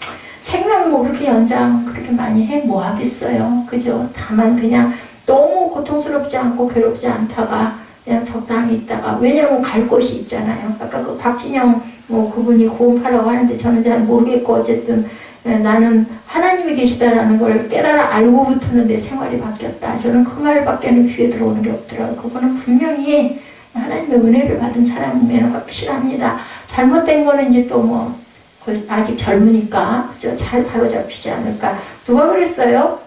생명 뭐 그렇게 연장 그렇게 많이 해? 뭐 하겠어요. 그죠? 다만 그냥 너무 고통스럽지 않고 괴롭지 않다가 그냥 적당히 있다가, 왜냐면 갈 곳이 있잖아요. 아까 그 박진영 뭐 그분이 구원파라고 하는데 저는 잘 모르겠고 어쨌든 나는 하나님이 계시다라는 걸 깨달아 알고부터는 내 생활이 바뀌었다. 저는 그 말밖에는 귀에 들어오는 게 없더라고요. 그거는 분명히 하나님의 은혜를 받은 사람이면 확실합니다. 잘못된 거는 이제 또 뭐 아직 젊으니까 그죠? 잘 바로잡히지 않을까. 누가 그랬어요?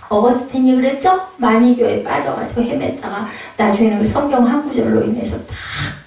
어거스틴이 그랬죠? 만이교에 빠져가지고 헤맸다가 나중에는 그 성경 한 구절로 인해서 다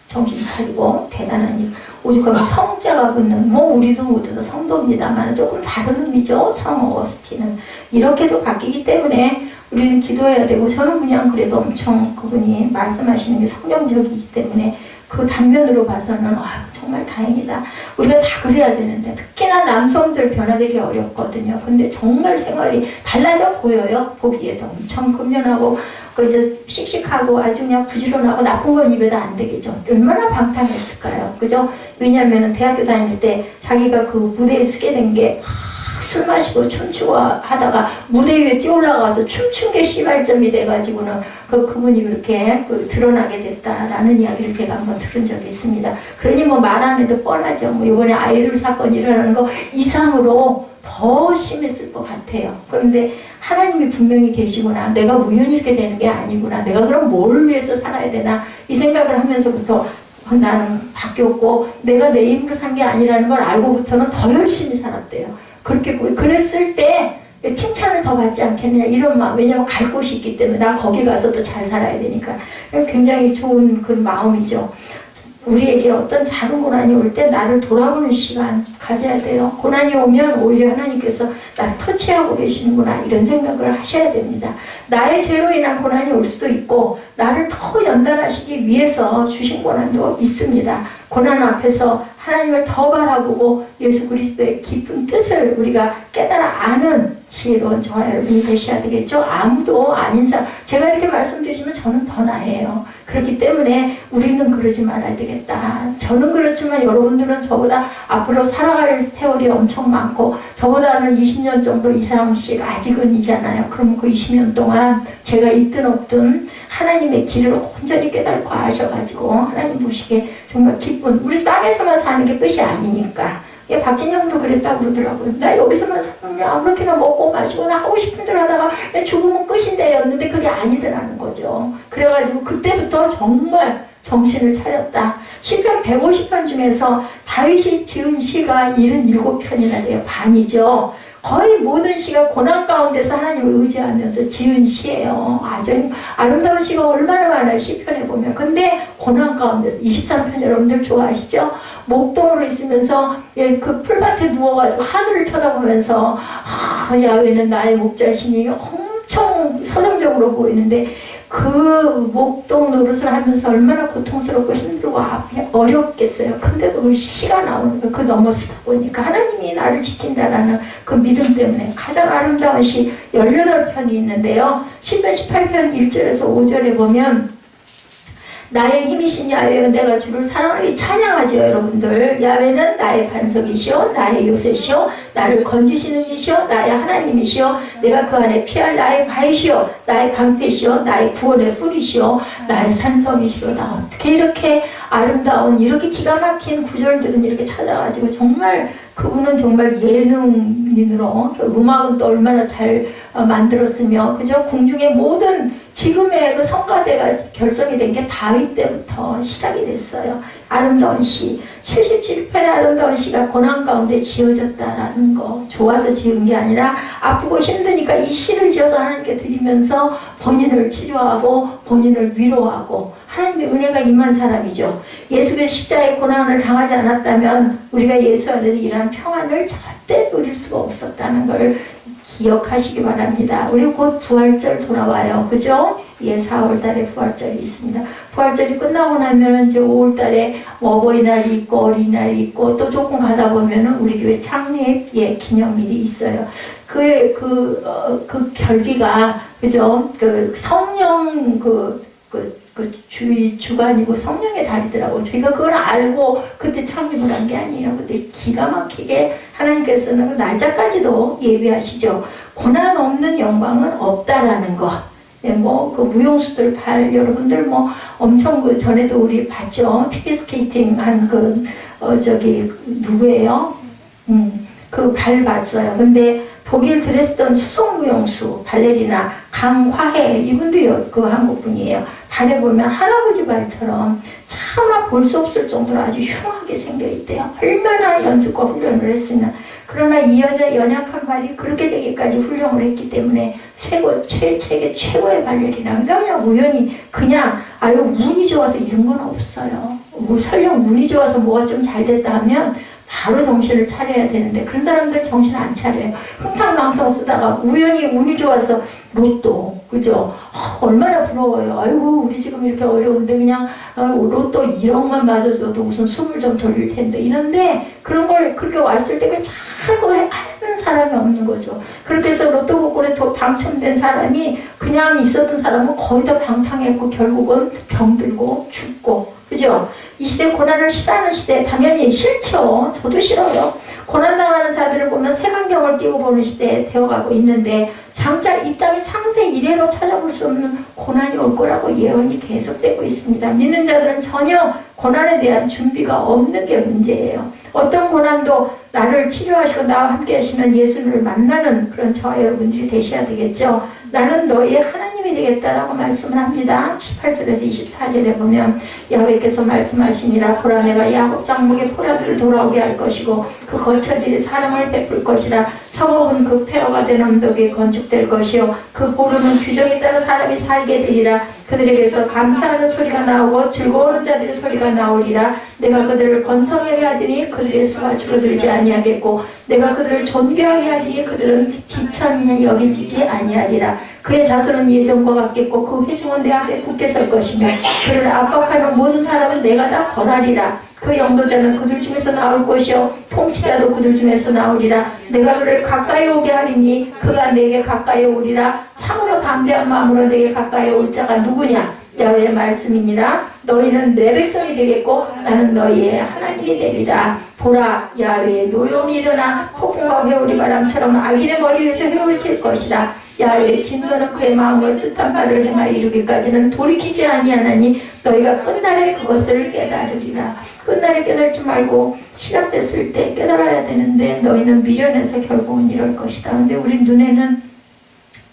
정신 차리고 대단한 일. 오죽하면 성자가 붙는, 뭐 우리도 모두 성도입니다만 조금 다른 의미죠. 성 어거스틴은 이렇게도 바뀌기 때문에 우리는 기도해야 되고, 저는 그냥 그래도 엄청 그분이 말씀하시는 게 성경적이기 때문에 그 단면으로 봐서는 정말 다행이다. 우리가 다 그래야 되는데 특히나 남성들 변화되기 어렵거든요. 근데 정말 생활이 달라져 보여요. 보기에도 엄청 근면하고 이제 씩씩하고 아주 그냥 부지런하고 나쁜 건 입에도 안 되겠죠. 얼마나 방탕했을까요? 그죠? 왜냐면은 대학교 다닐 때 자기가 그 무대에 서게 된 게 술 마시고 춤추고 하다가 무대 위에 뛰어올라가서 춤춘 게 시발점이 돼가지고는 그분이 그렇게 드러나게 됐다라는 이야기를 제가 한번 들은 적이 있습니다. 그러니 뭐 말 안 해도 뻔하죠. 뭐 이번에 아이돌 사건이 일어나는 거 이상으로 더 심했을 것 같아요. 그런데 하나님이 분명히 계시구나. 내가 우연히 이렇게 되는 게 아니구나. 내가 그럼 뭘 위해서 살아야 되나. 이 생각을 하면서부터 나는 바뀌었고 내가 내 힘으로 산 게 아니라는 걸 알고부터는 더 열심히 살았대요. 그렇게 그랬을 때 칭찬을 더 받지 않겠느냐 이런 마음. 왜냐면 갈 곳이 있기 때문에 나 거기 가서 또 잘 살아야 되니까. 굉장히 좋은 그런 마음이죠. 우리에게 어떤 작은 고난이 올 때 나를 돌아보는 시간 가져야 돼요. 고난이 오면 오히려 하나님께서 나를 터치하고 계시는구나 이런 생각을 하셔야 됩니다. 나의 죄로 인한 고난이 올 수도 있고 나를 더 연단하시기 위해서 주신 고난도 있습니다. 고난 앞에서 하나님을 더 바라보고 예수 그리스도의 깊은 뜻을 우리가 깨달아 아는 지혜로운 저와 여러분이 되셔야 되겠죠. 아무도 아닌 사람, 제가 이렇게 말씀드리지만 저는 더 나아요. 그렇기 때문에 우리는 그러지 말아야 되겠다. 저는 그렇지만 여러분들은 저보다 앞으로 살아갈 세월이 엄청 많고 저보다는 20년 정도 이상씩 아직은 이잖아요. 그럼 그 20년 동안 제가 있든 없든 하나님의 길을 온전히 깨닫고 아셔가지고 하나님 보시기에 정말 기쁜, 우리 땅에서만 사는 게 끝이 아니니까. 예, 박진영도 그랬다고 그러더라고요. 나 여기서만 살면 아무렇게나 먹고 마시고 나 하고 싶은 대로 하다가 죽으면 끝인데 였는데 그게 아니더라는 거죠. 그래가지고 그때부터 정말 정신을 차렸다. 시편 150편 중에서 다윗이 지은 시가 77편이나 돼요. 반이죠. 거의 모든 시가 고난 가운데서 하나님을 의지하면서 지은 시예요. 아주 아름다운 시가 얼마나 많아요. 시편에 보면. 근데 고난 가운데서 23편 여러분들 좋아하시죠? 목동으로 있으면서 그 풀밭에 누워가지고 하늘을 쳐다보면서 야훼는 나의 목자시니 엄청 서정적으로 보이는데 그 목동 노릇을 하면서 얼마나 고통스럽고 힘들고 어렵겠어요. 근데 그걸 씨가 나오는 거예요. 그 넘어서다 보니까 하나님이 나를 지킨다라는 그 믿음 때문에. 가장 아름다운 시 18편이 있는데요. 10편 18편 1절에서 5절에 보면 나의 힘이신 야훼여 내가 주를 사랑하기 찬양하죠. 여러분들, 야훼는 나의 반석이시오 나의 요새시오 나를 건지시는 이시오 나의 하나님이시오 내가 그 안에 피할 나의 바위시오 나의 방패시오 나의 구원의 뿌리시오 나의 산성이시로다. 어떻게 이렇게 아름다운 이렇게 기가 막힌 구절들은 이렇게 찾아가지고 정말 그분은 정말 예능인으로 음악은 또 얼마나 잘 만들었으며 그죠? 궁중의 모든 지금의 그 성가대가 결성이 된 게 다윗 때부터 시작이 됐어요. 아름다운 시 77편의 아름다운 시가 고난 가운데 지어졌다라는 거, 좋아서 지은 게 아니라 아프고 힘드니까 이 시를 지어서 하나님께 드리면서 본인을 치료하고 본인을 위로하고 하나님의 은혜가 임한 사람이죠. 예수께서 십자가의 고난을 당하지 않았다면 우리가 예수 안에서 이러한 평안을 절대 누릴 수가 없었다는 걸 기억하시기 바랍니다. 우리 곧 부활절 돌아와요. 그죠? 예, 4월달에 부활절이 있습니다. 부활절이 끝나고 나면 이제 5월달에 어버이날이 있고 어린이날이 있고 또 조금 가다 보면은 우리 교회 창립 기념일이 있어요. 그 결기가 그죠? 그 성령 주간이고 성령의 달이더라고. 저희가 그걸 알고 그때 창립을 한 게 아니에요. 근데 기가 막히게 하나님께서는 그 날짜까지도 예비하시죠. 고난 없는 영광은 없다라는 거. 네, 그 무용수들 발, 여러분들 엄청 전에도 우리 봤죠? 피겨스케이팅 한 누구예요? 그 발 봤어요. 근데 독일 드레스던 수성 무용수, 발레리나 강화혜, 이분도 그 한국 분이에요. 발에 보면 할아버지 발처럼 차마 볼 수 없을 정도로 아주 흉하게 생겨 있대요. 얼마나 연습과 훈련을 했으면. 그러나 이 여자의 연약한 발이 그렇게 되기까지 훈련을 했기 때문에 세계 최고의 발레리나. 그냥 우연히 운이 좋아서 이런 건 없어요. 설령 운이 좋아서 뭐가 좀 잘 됐다 하면 바로 정신을 차려야 되는데 그런 사람들 정신 안 차려요. 흥탕망탕 쓰다가 우연히 운이 좋아서 로또, 그죠? 얼마나 부러워요. 아이고 우리 지금 이렇게 어려운데 그냥 로또 1억만 맞아줘도 무슨 숨을 좀 돌릴 텐데 이런데 그런 걸 그렇게 왔을 때 잘 그걸 하는 사람이 없는 거죠. 그렇게 해서 로또 복권에 당첨된 사람이 그냥 있었던 사람은 거의 다 방탕했고 결국은 병들고 죽고, 그죠? 이 시대 고난을 싫어하는 시대 당연히 싫죠. 저도 싫어요. 고난당하는 자들을 보면 색안경을 끼고 보는 시대에 되어가고 있는데 장차 이 땅의 창세 이래로 찾아볼 수 없는 고난이 올 거라고 예언이 계속되고 있습니다. 믿는 자들은 전혀 고난에 대한 준비가 없는 게 문제예요. 어떤 고난도 나를 치료하시고 나와 함께 하시는 예수를 만나는 그런 저와 여러분들이 되셔야 되겠죠. 나는 너희의 하나님이 되겠다라고 말씀을 합니다. 18절에서 24절에 보면 야훼께서 말씀하시니라. 보라 내가 야곱 장목의 포라들을 돌아오게 할 것이고 그 거처들이 사랑을 베풀 것이라. 성읍은 그 폐허가 된 언덕에 건축될 것이요 그 보루는 규정에 따라 사람이 살게 되리라. 그들에게서 감사하는 소리가 나오고 즐거워하는 자들의 소리가 나오리라. 내가 그들을 번성하게 하더니 그들의 수가 줄어들지 아니하겠고 내가 그들을 존귀하게 하리니 그들은 기천이 여기지지 아니하리라. 그의 자손은 예전과 같겠고 그 회중은 내 앞에 굳게 설 것이며 그를 압박하는 모든 사람은 내가 다 벌하리라. 그 영도자는 그들 중에서 나올 것이요 통치자도 그들 중에서 나오리라. 내가 그를 가까이 오게 하리니 그가 내게 가까이 오리라. 참으로 담대한 마음으로 내게 가까이 올 자가 누구냐? 야훼의 말씀이니라. 너희는 내 백성이 되겠고 나는 너희의 하나님이 되리라. 보라 야훼의 노염이 일어나 폭풍과 회오리 바람처럼 악인의 머리 위에서 회오리칠 것이다. 야훼의 진노는 그의 마음을 뜻한 바를 행하여 이루기까지는 돌이키지 아니하나니 너희가 끝날에 그것을 깨달으리라. 끝날에 깨달지 말고 시작됐을 때 깨달아야 되는데 너희는 미련해서 결국은 이럴 것이다. 근데 우리 눈에는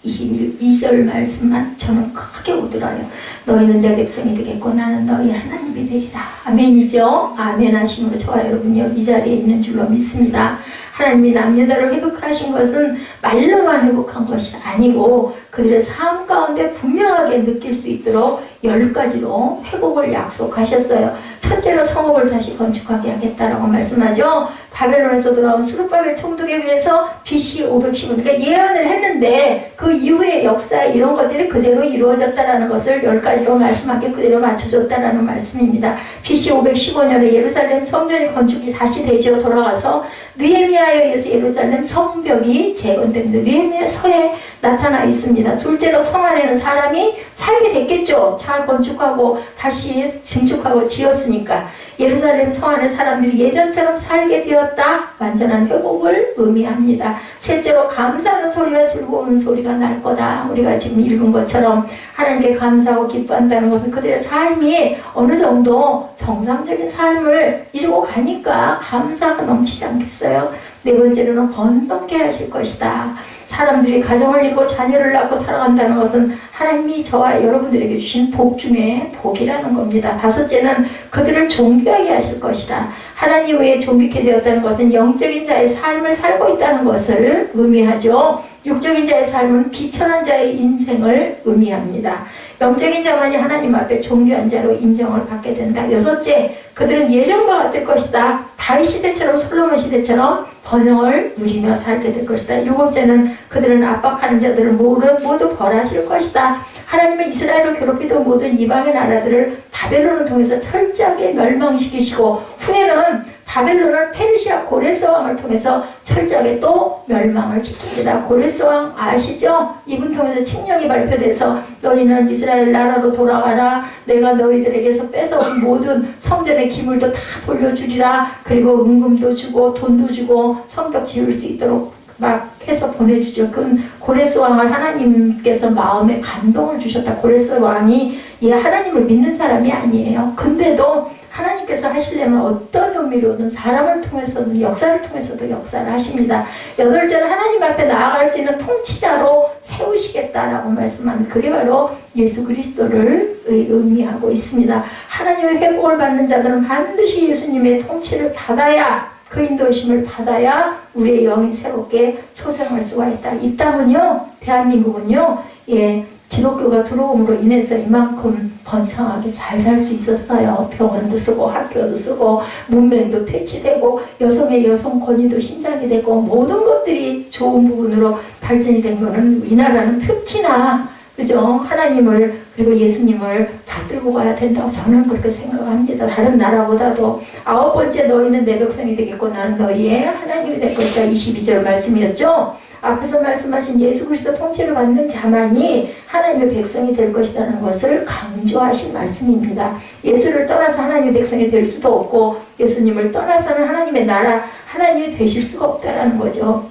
22절 말씀만 저는 크게 오더라요. 너희는 내 백성이 되겠고 나는 너희 하나님이 되리라. 아멘이죠? 아멘 하심으로 저와 여러분이 이 자리에 있는 줄로 믿습니다. 하나님이 남녀다를 회복하신 것은 말로만 회복한 것이 아니고 그들의 삶 가운데 분명하게 느낄 수 있도록 10가지로 회복을 약속하셨어요. 첫째로 성읍을 다시 건축하게 하겠다라고 말씀하죠. 바벨론에서 돌아온 수르바벨 총독에 의해서 BC 510년, 그러니까 예언을 했는데 그 이후의 역사 이런 것들이 그대로 이루어졌다라는 것을 10가지로 말씀하게 그대로 맞춰줬다라는 말씀입니다. BC 515년에 예루살렘 성전이 건축이 다시 되지어 돌아가서 느헤미야에 의해서 예루살렘 성벽이 재건됩니다. 느헤미야 서에 나타나 있습니다. 둘째로 성 안에는 사람이 살게 됐겠죠. 잘 건축하고 다시 증축하고 지었으니까. 예루살렘 성 안에 사람들이 예전처럼 살게 되었다. 완전한 회복을 의미합니다. 셋째로 감사하는 소리와 즐거운 소리가 날 거다. 우리가 지금 읽은 것처럼 하나님께 감사하고 기뻐한다는 것은 그들의 삶이 어느 정도 정상적인 삶을 이루고 가니까 감사가 넘치지 않겠어요? 네 번째로는 번성케 하실 것이다. 사람들이 가정을 이루고 자녀를 낳고 살아간다는 것은 하나님이 저와 여러분들에게 주신 복 중에 복이라는 겁니다. 다섯째는 그들을 존귀하게 하실 것이다. 하나님 외에 존귀케 되었다는 것은 영적인 자의 삶을 살고 있다는 것을 의미하죠. 육적인 자의 삶은 비천한 자의 인생을 의미합니다. 영적인 자만이 하나님 앞에 존귀한 자로 인정을 받게 된다. 여섯째, 그들은 예전과 같을 것이다. 다윗 시대처럼 솔로몬 시대처럼 번영을 누리며 살게 될 것이다. 일곱째는 그들은 압박하는 자들을 모두 벌하실 것이다. 하나님은 이스라엘을 괴롭히던 모든 이방의 나라들을 바벨론을 통해서 철저하게 멸망시키시고 후에는 바벨론을 페르시아 고레스 왕을 통해서 철저하게 또 멸망을 시킵니다. 고레스 왕 아시죠? 이분 통해서 칙령이 발표돼서 너희는 이스라엘 나라로 돌아가라. 내가 너희들에게서 뺏어온 모든 성전의 기물도 다 돌려주리라. 그리고 은금도 주고 돈도 주고 성벽 지을 수 있도록 막 해서 보내주죠. 그 고레스 왕을 하나님께서 마음에 감동을 주셨다. 고레스 왕이 하나님을 믿는 사람이 아니에요. 근데도 하나님께서 하시려면 어떤 의미로든 사람을 통해서든 역사를 통해서도 역사를 하십니다. 여덟째는 하나님 앞에 나아갈 수 있는 통치자로 세우시겠다라고 말씀합니다. 그게 바로 예수 그리스도를 의미하고 있습니다. 하나님의 회복을 받는 자들은 반드시 예수님의 통치를 받아야, 그 인도심을 받아야 우리의 영이 새롭게 소생할 수가 있다. 있다면요, 대한민국은요, 기독교가 들어옴으로 인해서 이만큼 번창하게 잘 살 수 있었어요. 병원도 쓰고 학교도 쓰고 문명도 퇴치되고 여성의 여성 권위도 신장이 되고 모든 것들이 좋은 부분으로 발전이 된 거는 이 나라는 특히나 그죠? 하나님을 그리고 예수님을 받들고 가야 된다고 저는 그렇게 생각합니다. 다른 나라보다도. 아홉 번째, 너희는 내 백성이 되겠고 나는 너희의 하나님이 될 것이다. 22절 말씀이었죠. 앞에서 말씀하신 예수 그리스도 통치를 받는 자만이 하나님의 백성이 될 것이라는 것을 강조하신 말씀입니다. 예수를 떠나서 하나님의 백성이 될 수도 없고 예수님을 떠나서는 하나님의 나라 하나님이 되실 수가 없다라는 거죠.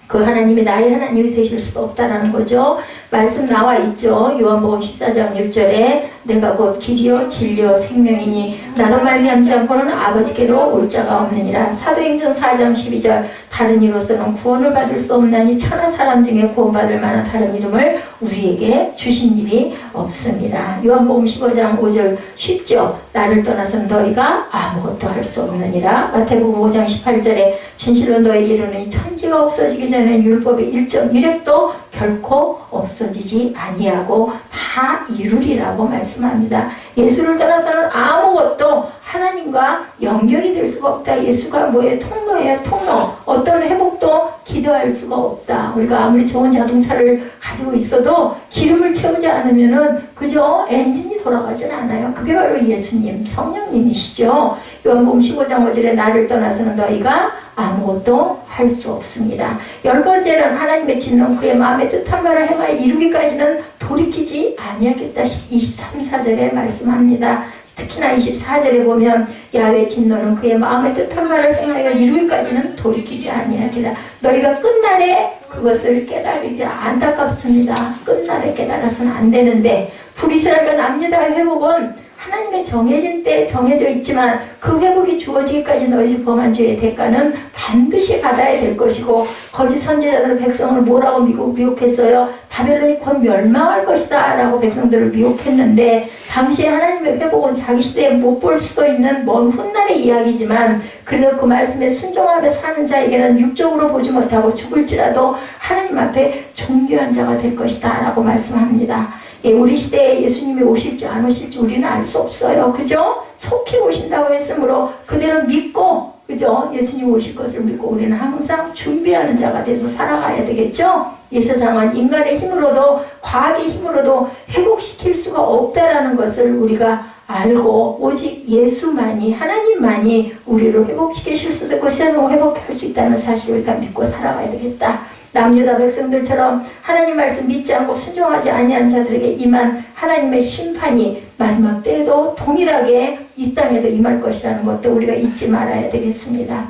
그 하나님이 나의 하나님이 되실 수도 없다라는 거죠. 말씀 나와 있죠. 요한복음 14장 6절에 내가 곧 길이요 진리요 생명이니 나로 말미암지 않고는 아버지께로 올 자가 없느니라. 사도행전 4장 12절 다른 이로서는 구원을 받을 수 없나니 천하 사람 중에 구원받을 만한 다른 이름을 우리에게 주신 일이 없습니다. 요한복음 15장 5절 쉽죠. 나를 떠나서는 너희가 아무것도 할 수 없느니라. 마태복음 5장 18절에 진실로 너희에게 이르노니 천지가 없어지기 전에 율법의 1.1획도 결코 없어지지 아니하고 다 이루리라고 말씀합니다. 예수를 떠나서는 아무것도 하나님과 연결이 될 수가 없다. 예수가 뭐예요? 통로예요. 통로. 어떤 회복도 기도할 수가 없다. 우리가 아무리 좋은 자동차를 가지고 있어도 기름을 채우지 않으면은 그죠? 엔진이 돌아가질 않아요. 그게 바로 예수님, 성령님이시죠. 요한복음 15장 5절에 나를 떠나서는 너희가 아무것도 할 수 없습니다. 열 번째는 하나님의 진노는 그의 마음에 뜻한 바를 행하여 이루기까지는 돌이키지 아니하겠다. 23, 4절에 말씀합니다. 특히나 24절에 보면 야훼 진노는 그의 마음에 뜻한 바를 행하여 이루기까지는 돌이키지 아니하리라. 너희가 끝날에 그것을 깨달으리라. 안타깝습니다. 끝날에 깨달아서는 안 되는데 불이스라엘과 남유다의 회복은 하나님의 정해진 때 정해져 있지만 그 회복이 주어지기까지 너희 범한 죄의 대가는 반드시 받아야 될 것이고 거짓 선지자들은 백성을 뭐라고 미혹했어요? 바벨론이 곧 멸망할 것이다 라고 백성들을 미혹했는데 당시에 하나님의 회복은 자기 시대에 못 볼 수도 있는 먼 훗날의 이야기지만 그래도 그 말씀에 순종하며 사는 자에게는 육적으로 보지 못하고 죽을지라도 하나님 앞에 존귀한 자가 될 것이다 라고 말씀합니다. 예, 우리 시대에 예수님이 오실지 안 오실지 우리는 알 수 없어요. 그죠? 속히 오신다고 했으므로 그대로 믿고, 그죠? 예수님 오실 것을 믿고 우리는 항상 준비하는 자가 돼서 살아가야 되겠죠? 이 세상은 인간의 힘으로도, 과학의 힘으로도 회복시킬 수가 없다라는 것을 우리가 알고, 오직 예수만이, 하나님만이 우리를 회복시키실 수도 있고 세상을 회복할 수 있다는 사실을 우리가 믿고 살아가야 되겠다. 남유다 백성들처럼 하나님 말씀 믿지 않고 순종하지 아니한 자들에게 임한 하나님의 심판이 마지막 때에도 동일하게 이 땅에도 임할 것이라는 것도 우리가 잊지 말아야 되겠습니다.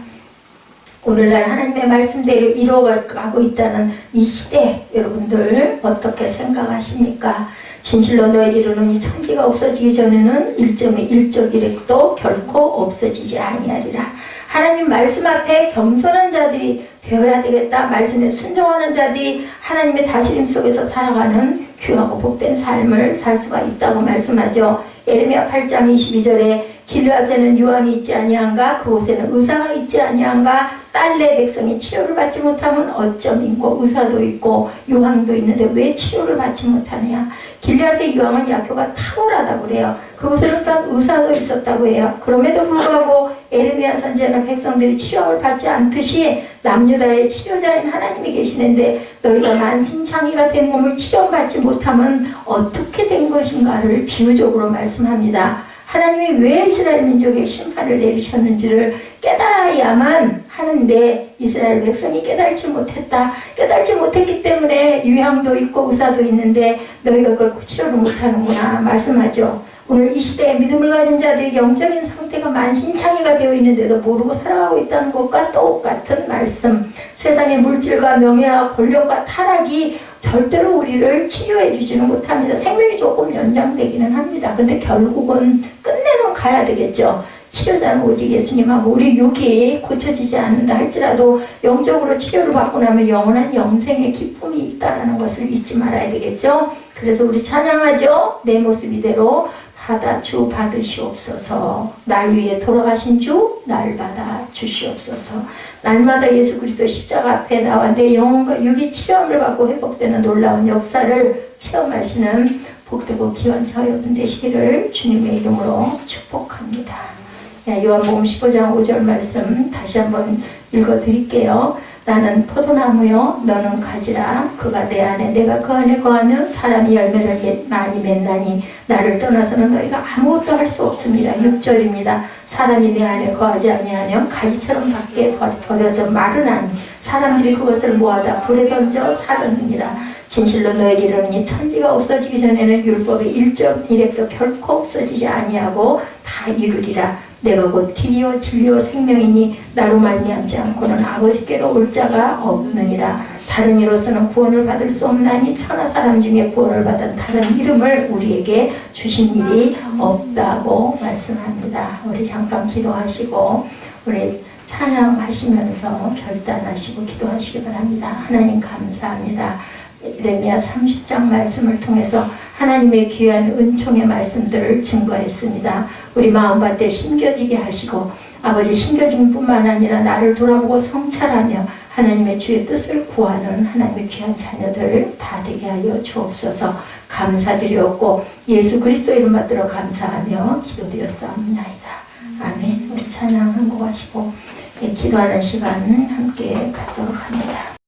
오늘날 하나님의 말씀대로 이루어가고 있다는 이 시대, 여러분들 어떻게 생각하십니까? 진실로 너에게 이르노니 천지가 없어지기 전에는 1.1적 일획도 결코 없어지지 아니하리라. 하나님 말씀 앞에 겸손한 자들이 되어야 되겠다. 말씀에 순종하는 자들이 하나님의 다스림 속에서 살아가는 귀하고 복된 삶을 살 수가 있다고 말씀하죠. 예레미야 8장 22절에 길르앗에는 요함이 있지 아니한가, 그곳에는 의사가 있지 아니한가, 딸내 백성이 치료를 받지 못하면 어쩜 있고 의사도 있고 요함도 있는데 왜 치료를 받지 못하느냐. 길르앗의 요함은 약효가 탁월하다고 그래요. 그곳에는 또한 의사도 있었다고 해요. 그럼에도 불구하고 에레미야 선지자는 백성들이 치료를 받지 않듯이 남유다의 치료자인 하나님이 계시는데 너희가 만신창이가 된 몸을 치료받지 못하면 어떻게 된 것인가를 비유적으로 말씀합니다. 하나님이 왜 이스라엘 민족에 심판을 내리셨는지를 깨달아야만 하는데 이스라엘 백성이 깨달지 못했다. 깨달지 못했기 때문에 유향도 있고 의사도 있는데 너희가 그걸 치료를 못하는구나 말씀하죠. 오늘 이 시대에 믿음을 가진 자들이 영적인 상태가 만신창이가 되어 있는데도 모르고 살아가고 있다는 것과 똑같은 말씀. 세상의 물질과 명예와 권력과 타락이 절대로 우리를 치료해 주지는 못합니다. 생명이 조금 연장되기는 합니다. 근데 결국은 끝내는 가야 되겠죠. 치료자는 오직 예수님하고 우리 육이 고쳐지지 않는다 할지라도 영적으로 치료를 받고 나면 영원한 영생의 기쁨이 있다는 것을 잊지 말아야 되겠죠. 그래서 우리 찬양하죠. 내 모습 이대로 주 받으시옵소서. 날 위해 돌아가신 주 날 받아 주시옵소서. 날마다 예수 그리스도 십자가 앞에 나와 내 영혼과 육이 치료함을 받고 회복되는 놀라운 역사를 체험하시는 복되고 귀한 저와 여러분 되시기를 주님의 이름으로 축복합니다. 요한복음 15장 5절 말씀 다시 한번 읽어드릴게요. 나는 포도나무요 너는 가지라. 그가 내 안에 내가 그 안에 거하면 사람이 열매를 많이 맺나니 나를 떠나서는 너희가 아무것도 할 수 없습니다. 6절입니다. 사람이 내 안에 거하지 아니하면 가지처럼 밖에 버려져 마르나니 사람들이 그것을 모아다 불에 던져 사르느니라. 진실로 너에게 이르노니 천지가 없어지기 전에는 율법의 1.1획도 결코 없어지지 아니하고 다 이루리라. 내가 곧 길이요 진리요 생명이니 나로 말미암지 않고는 아버지께로 올 자가 없느니라. 다른 이로서는 구원을 받을 수 없나니 천하 사람 중에 구원을 받은 다른 이름을 우리에게 주신 일이 없다고 말씀합니다. 우리 잠깐 기도하시고 우리 찬양하시면서 결단하시고 기도하시기 바랍니다. 하나님 감사합니다. 예레미야 30장 말씀을 통해서 하나님의 귀한 은총의 말씀들을 증거했습니다. 우리 마음밭에 심겨지게 하시고 아버지 심겨짐 뿐만 아니라 나를 돌아보고 성찰하며 하나님의 주의 뜻을 구하는 하나님의 귀한 자녀들 다 되게 하여 주옵소서. 감사드렸고 예수 그리스도 이름 받들어 감사하며 기도드렸사옵나이다. 아멘. 우리 찬양 한곡 하시고 기도하는 시간 함께